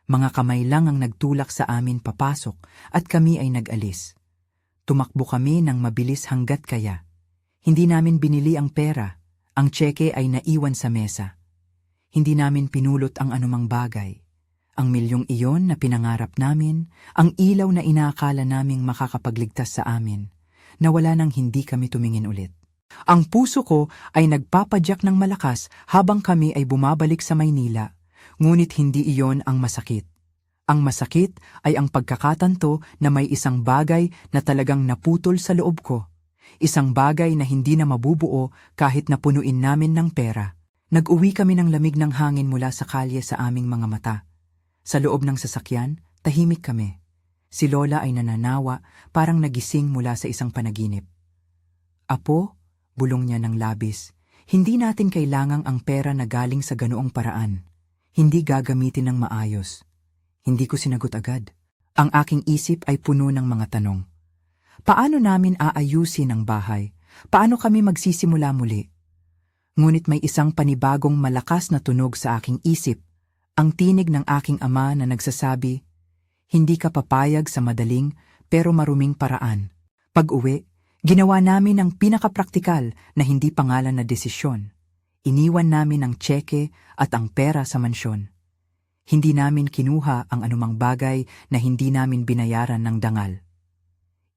Mga kamay lang ang nagtulak sa amin papasok at kami ay nag-alis. Tumakbo kami ng mabilis hanggat kaya. Hindi namin binili ang pera, ang tseke ay naiwan sa mesa. Hindi namin pinulot ang anumang bagay. Ang milyong iyon na pinangarap namin, ang ilaw na inaakala naming makakapagligtas sa amin, nawala nang hindi kami tumingin ulit. Ang puso ko ay nagpapadyak ng malakas habang kami ay bumabalik sa Maynila, ngunit hindi iyon ang masakit. Ang masakit ay ang pagkakatanto na may isang bagay na talagang naputol sa loob ko. Isang bagay na hindi na mabubuo kahit napunuin namin ng pera. Nag-uwi kami ng lamig ng hangin mula sa kalye sa aming mga mata. Sa loob ng sasakyan, tahimik kami. Si Lola ay nananawa, parang nagising mula sa isang panaginip. "Apo," bulong niya ng labis, "hindi natin kailangang ang pera na galing sa ganoong paraan. Hindi gagamitin ng maayos." Hindi ko sinagot agad. Ang aking isip ay puno ng mga tanong. Paano namin aayusin ang bahay? Paano kami magsisimula muli? Ngunit may isang panibagong malakas na tunog sa aking isip, ang tinig ng aking ama na nagsasabi, "Hindi ka papayag sa madaling pero maruming paraan." Pag-uwi, ginawa namin ang pinakapraktikal na hindi pangalan na desisyon. Iniwan namin ang tseke at ang pera sa mansyon. Hindi namin kinuha ang anumang bagay na hindi namin binayaran ng dangal.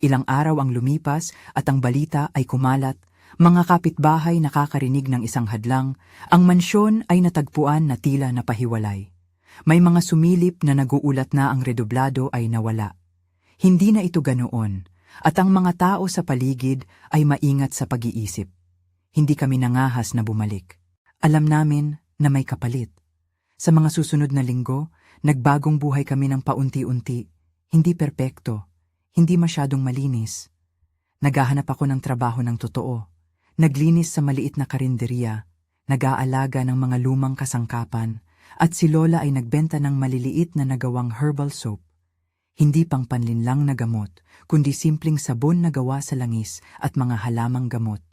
Ilang araw ang lumipas at ang balita ay kumalat, mga kapitbahay nakakarinig ng isang hadlang, ang mansyon ay natagpuan na tila napahiwalay. May mga sumilip na naguulat na ang redoblado ay nawala. Hindi na ito ganoon, at ang mga tao sa paligid ay maingat sa pag-iisip. Hindi kami nangahas na bumalik. Alam namin na may kapalit. Sa mga susunod na linggo, nagbagong buhay kami ng paunti-unti, hindi perpekto. Hindi masyadong malinis. Naghahanap ako ng trabaho ng totoo. Naglinis sa maliit na karinderya, nag-aalaga ng mga lumang kasangkapan, at si Lola ay nagbenta ng maliliit na nagawang herbal soap. Hindi pang panlinlang na gamot, kundi simpleng sabon na gawa sa langis at mga halamang gamot.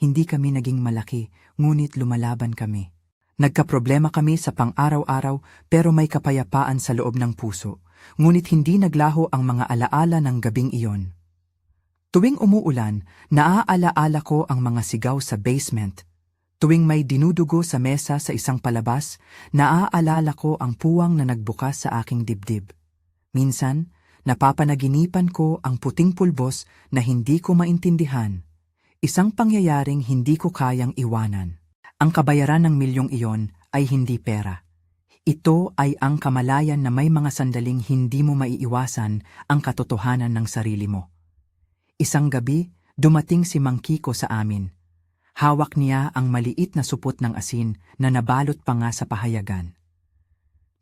Hindi kami naging malaki, ngunit lumalaban kami. Nagkaproblema kami sa pang-araw-araw pero may kapayapaan sa loob ng puso, ngunit hindi naglaho ang mga alaala ng gabing iyon. Tuwing umuulan, naaalaala ko ang mga sigaw sa basement. Tuwing may dinudugo sa mesa sa isang palabas, naaalala ko ang puwang na nagbukas sa aking dibdib. Minsan, napapanaginipan ko ang puting pulbos na hindi ko maintindihan. Isang pangyayaring hindi ko kayang iwanan. Ang kabayaran ng milyong iyon ay hindi pera. Ito ay ang kamalayan na may mga sandaling hindi mo maiiwasan ang katotohanan ng sarili mo. Isang gabi, dumating si Mang Kiko sa amin. Hawak niya ang maliit na supot ng asin na nabalot pa nga sa pahayagan.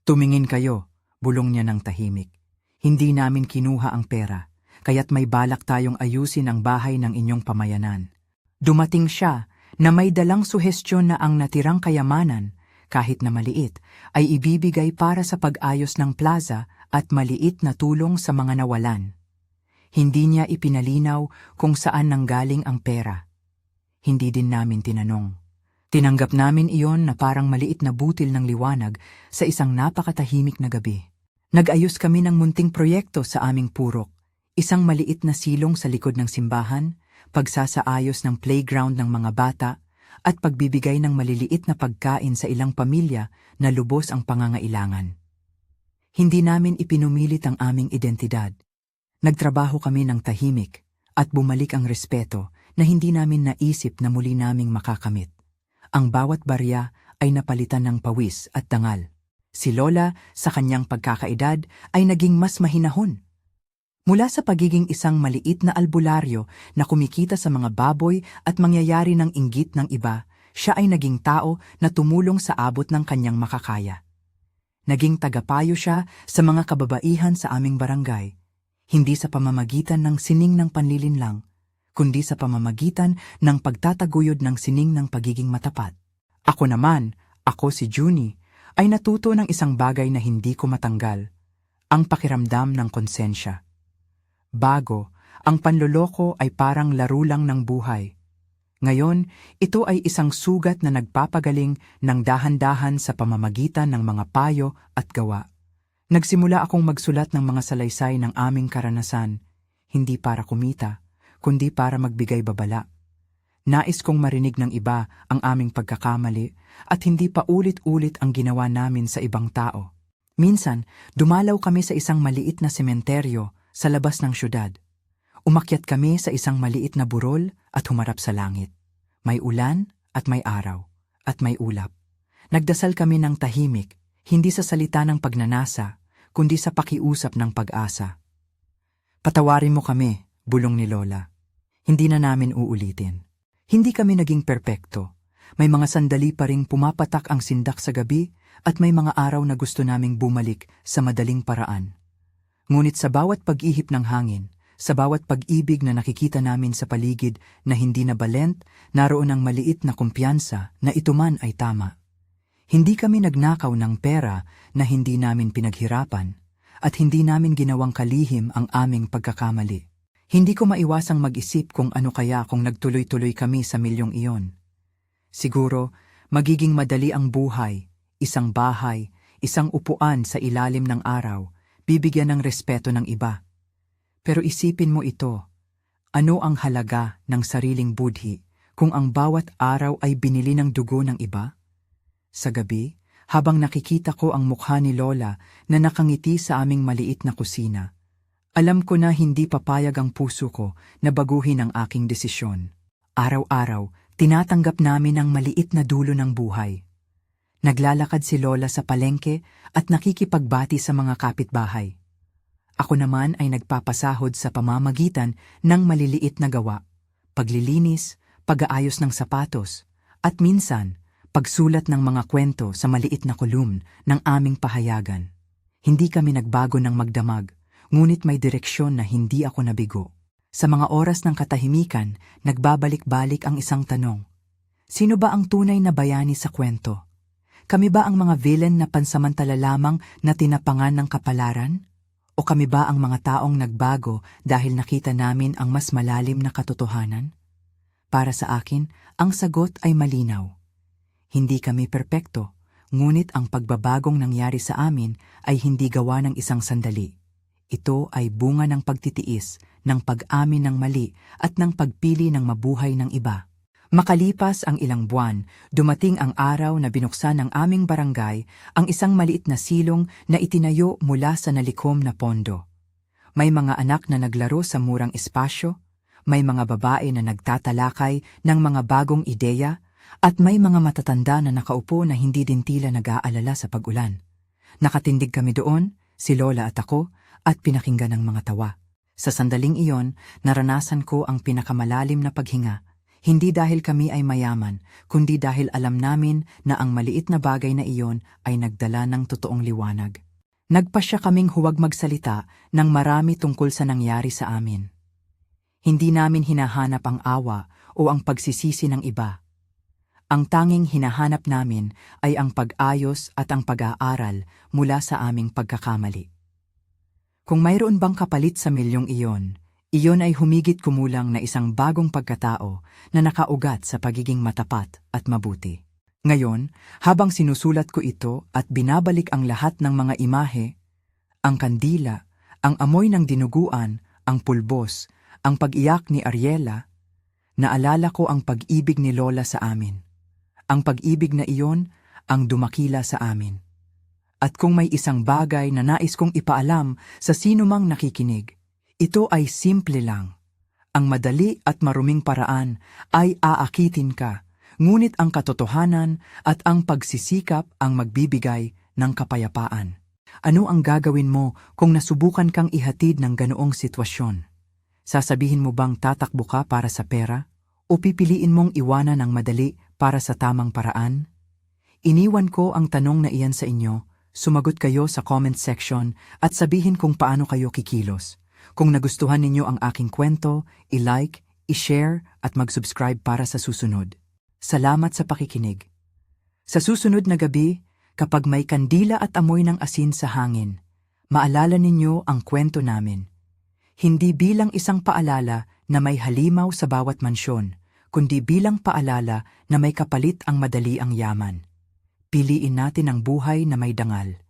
Tumingin kayo, bulong niya ng tahimik. Hindi namin kinuha ang pera, kaya't may balak tayong ayusin ang bahay ng inyong pamayanan. Dumating siya na may dalang suhestyon na ang natirang kayamanan, kahit na maliit, ay ibibigay para sa pag-ayos ng plaza at maliit na tulong sa mga nawalan. Hindi niya ipinalinaw kung saan nanggaling ang pera. Hindi din namin tinanong. Tinanggap namin iyon na parang maliit na butil ng liwanag sa isang napakatahimik na gabi. Nag-ayos kami ng munting proyekto sa aming purok, isang maliit na silong sa likod ng simbahan, pagsasaayos ng playground ng mga bata, at pagbibigay ng maliliit na pagkain sa ilang pamilya na lubos ang pangangailangan. Hindi namin ipinumilit ang aming identidad. Nagtrabaho kami ng tahimik at bumalik ang respeto na hindi namin naisip na muli naming makakamit. Ang bawat barya ay napalitan ng pawis at dangal. Si Lola, sa kanyang pagkakaedad, ay naging mas mahinahon. Mula sa pagiging isang maliit na albularyo na kumikita sa mga baboy at mangyayari ng inggit ng iba, siya ay naging tao na tumulong sa abot ng kanyang makakaya. Naging tagapayo siya sa mga kababaihan sa aming barangay, hindi sa pamamagitan ng sining ng panlilinlang, kundi sa pamamagitan ng pagtataguyod ng sining ng pagiging matapat. Ako naman, ako si Junie, ay natuto ng isang bagay na hindi ko matanggal, ang pakiramdam ng konsensya. Bago, ang panloloko ay parang laro lang ng buhay. Ngayon, ito ay isang sugat na nagpapagaling ng dahan-dahan sa pamamagitan ng mga payo at gawa. Nagsimula akong magsulat ng mga salaysay ng aming karanasan, hindi para kumita, kundi para magbigay babala. Nais kong marinig ng iba ang aming pagkakamali at hindi pa ulit-ulit ang ginawa namin sa ibang tao. Minsan, dumalaw kami sa isang maliit na sementeryo sa labas ng syudad. Umakyat kami sa isang maliit na burol at humarap sa langit. May ulan at may araw at may ulap. Nagdasal kami ng tahimik, hindi sa salita ng pagnanasa, kundi sa pakiusap ng pag-asa. Patawarin mo kami, bulong ni Lola. Hindi na namin uulitin. Hindi kami naging perpekto. May mga sandali pa ring pumapatak ang sindak sa gabi at may mga araw na gusto naming bumalik sa madaling paraan. Ngunit sa bawat pag-ihip ng hangin, sa bawat pag-ibig na nakikita namin sa paligid na hindi na balent, naroon ang maliit na kumpiyansa na ito man ay tama. Hindi kami nagnakaw ng pera na hindi namin pinaghirapan at hindi namin ginawang kalihim ang aming pagkakamali. Hindi ko maiwasang mag-isip kung ano kaya kung nagtuloy-tuloy kami sa milyong iyon. Siguro, magiging madali ang buhay, isang bahay, isang upuan sa ilalim ng araw, bibigyan ng respeto ng iba. Pero isipin mo ito, ano ang halaga ng sariling budhi kung ang bawat araw ay binili ng dugo ng iba? Sa gabi, habang nakikita ko ang mukha ni Lola na nakangiti sa aming maliit na kusina, alam ko na hindi papayag ang puso ko na baguhin ang aking desisyon. Araw-araw, tinatanggap namin ang maliit na dulo ng buhay. Naglalakad si Lola sa palengke at nakikipagbati sa mga kapitbahay. Ako naman ay nagpapasahod sa pamamagitan ng maliliit na gawa, paglilinis, pag-aayos ng sapatos, at minsan, pagsulat ng mga kwento sa maliit na kolumn ng aming pahayagan. Hindi kami nagbago ng magdamag, ngunit may direksyon na hindi ako nabigo. Sa mga oras ng katahimikan, nagbabalik-balik ang isang tanong. Sino ba ang tunay na bayani sa kwento? Kami ba ang mga villain na pansamantala lamang na tinapangan ng kapalaran? O kami ba ang mga taong nagbago dahil nakita namin ang mas malalim na katotohanan? Para sa akin, ang sagot ay malinaw. Hindi kami perpekto, ngunit ang pagbabagong nangyari sa amin ay hindi gawa ng isang sandali. Ito ay bunga ng pagtitiis, ng pag-amin ng mali at ng pagpili ng mabuhay ng iba. Makalipas ang ilang buwan, dumating ang araw na binuksan ng aming barangay ang isang maliit na silong na itinayo mula sa nalikom na pondo. May mga anak na naglaro sa murang espasyo, may mga babae na nagtatalakay ng mga bagong ideya, at may mga matatanda na nakaupo na hindi din tila nag-aalala sa pag-ulan. Nakatindig kami doon, si Lola at ako, at pinakinggan ang mga tawa. Sa sandaling iyon, naranasan ko ang pinakamalalim na paghinga. Hindi dahil kami ay mayaman, kundi dahil alam namin na ang maliit na bagay na iyon ay nagdala ng totoong liwanag. Nagpasya kaming huwag magsalita ng marami tungkol sa nangyari sa amin. Hindi namin hinahanap ang awa o ang pagsisisi ng iba. Ang tanging hinahanap namin ay ang pag-ayos at ang pag-aaral mula sa aming pagkakamali. Kung mayroon bang kapalit sa milyong iyon ay humigit kumulang na isang bagong pagkatao na nakaugat sa pagiging matapat at mabuti. Ngayon, habang sinusulat ko ito at binabalik ang lahat ng mga imahe, ang kandila, ang amoy ng dinuguan, ang pulbos, ang pag-iyak ni Ariela, naalala ko ang pag-ibig ni Lola sa amin. Ang pag-ibig na iyon ang dumakila sa amin. At kung may isang bagay na nais kong ipaalam sa sinumang nakikinig, ito ay simple lang. Ang madali at maruming paraan ay aakitin ka, ngunit ang katotohanan at ang pagsisikap ang magbibigay ng kapayapaan. Ano ang gagawin mo kung nasubukan kang ihatid ng ganoong sitwasyon? Sasabihin mo bang tatakbo ka para sa pera? O pipiliin mong iwanan ng madali para sa tamang paraan? Iniwan ko ang tanong na iyan sa inyo, sumagot kayo sa comment section at sabihin kung paano kayo kikilos. Kung nagustuhan ninyo ang aking kwento, i-like, i-share at mag-subscribe para sa susunod. Salamat sa pakikinig. Sa susunod na gabi, kapag may kandila at amoy ng asin sa hangin, maalala ninyo ang kwento namin. Hindi bilang isang paalala na may halimaw sa bawat mansyon, kundi bilang paalala na may kapalit ang madali ang yaman. Piliin natin ang buhay na may dangal.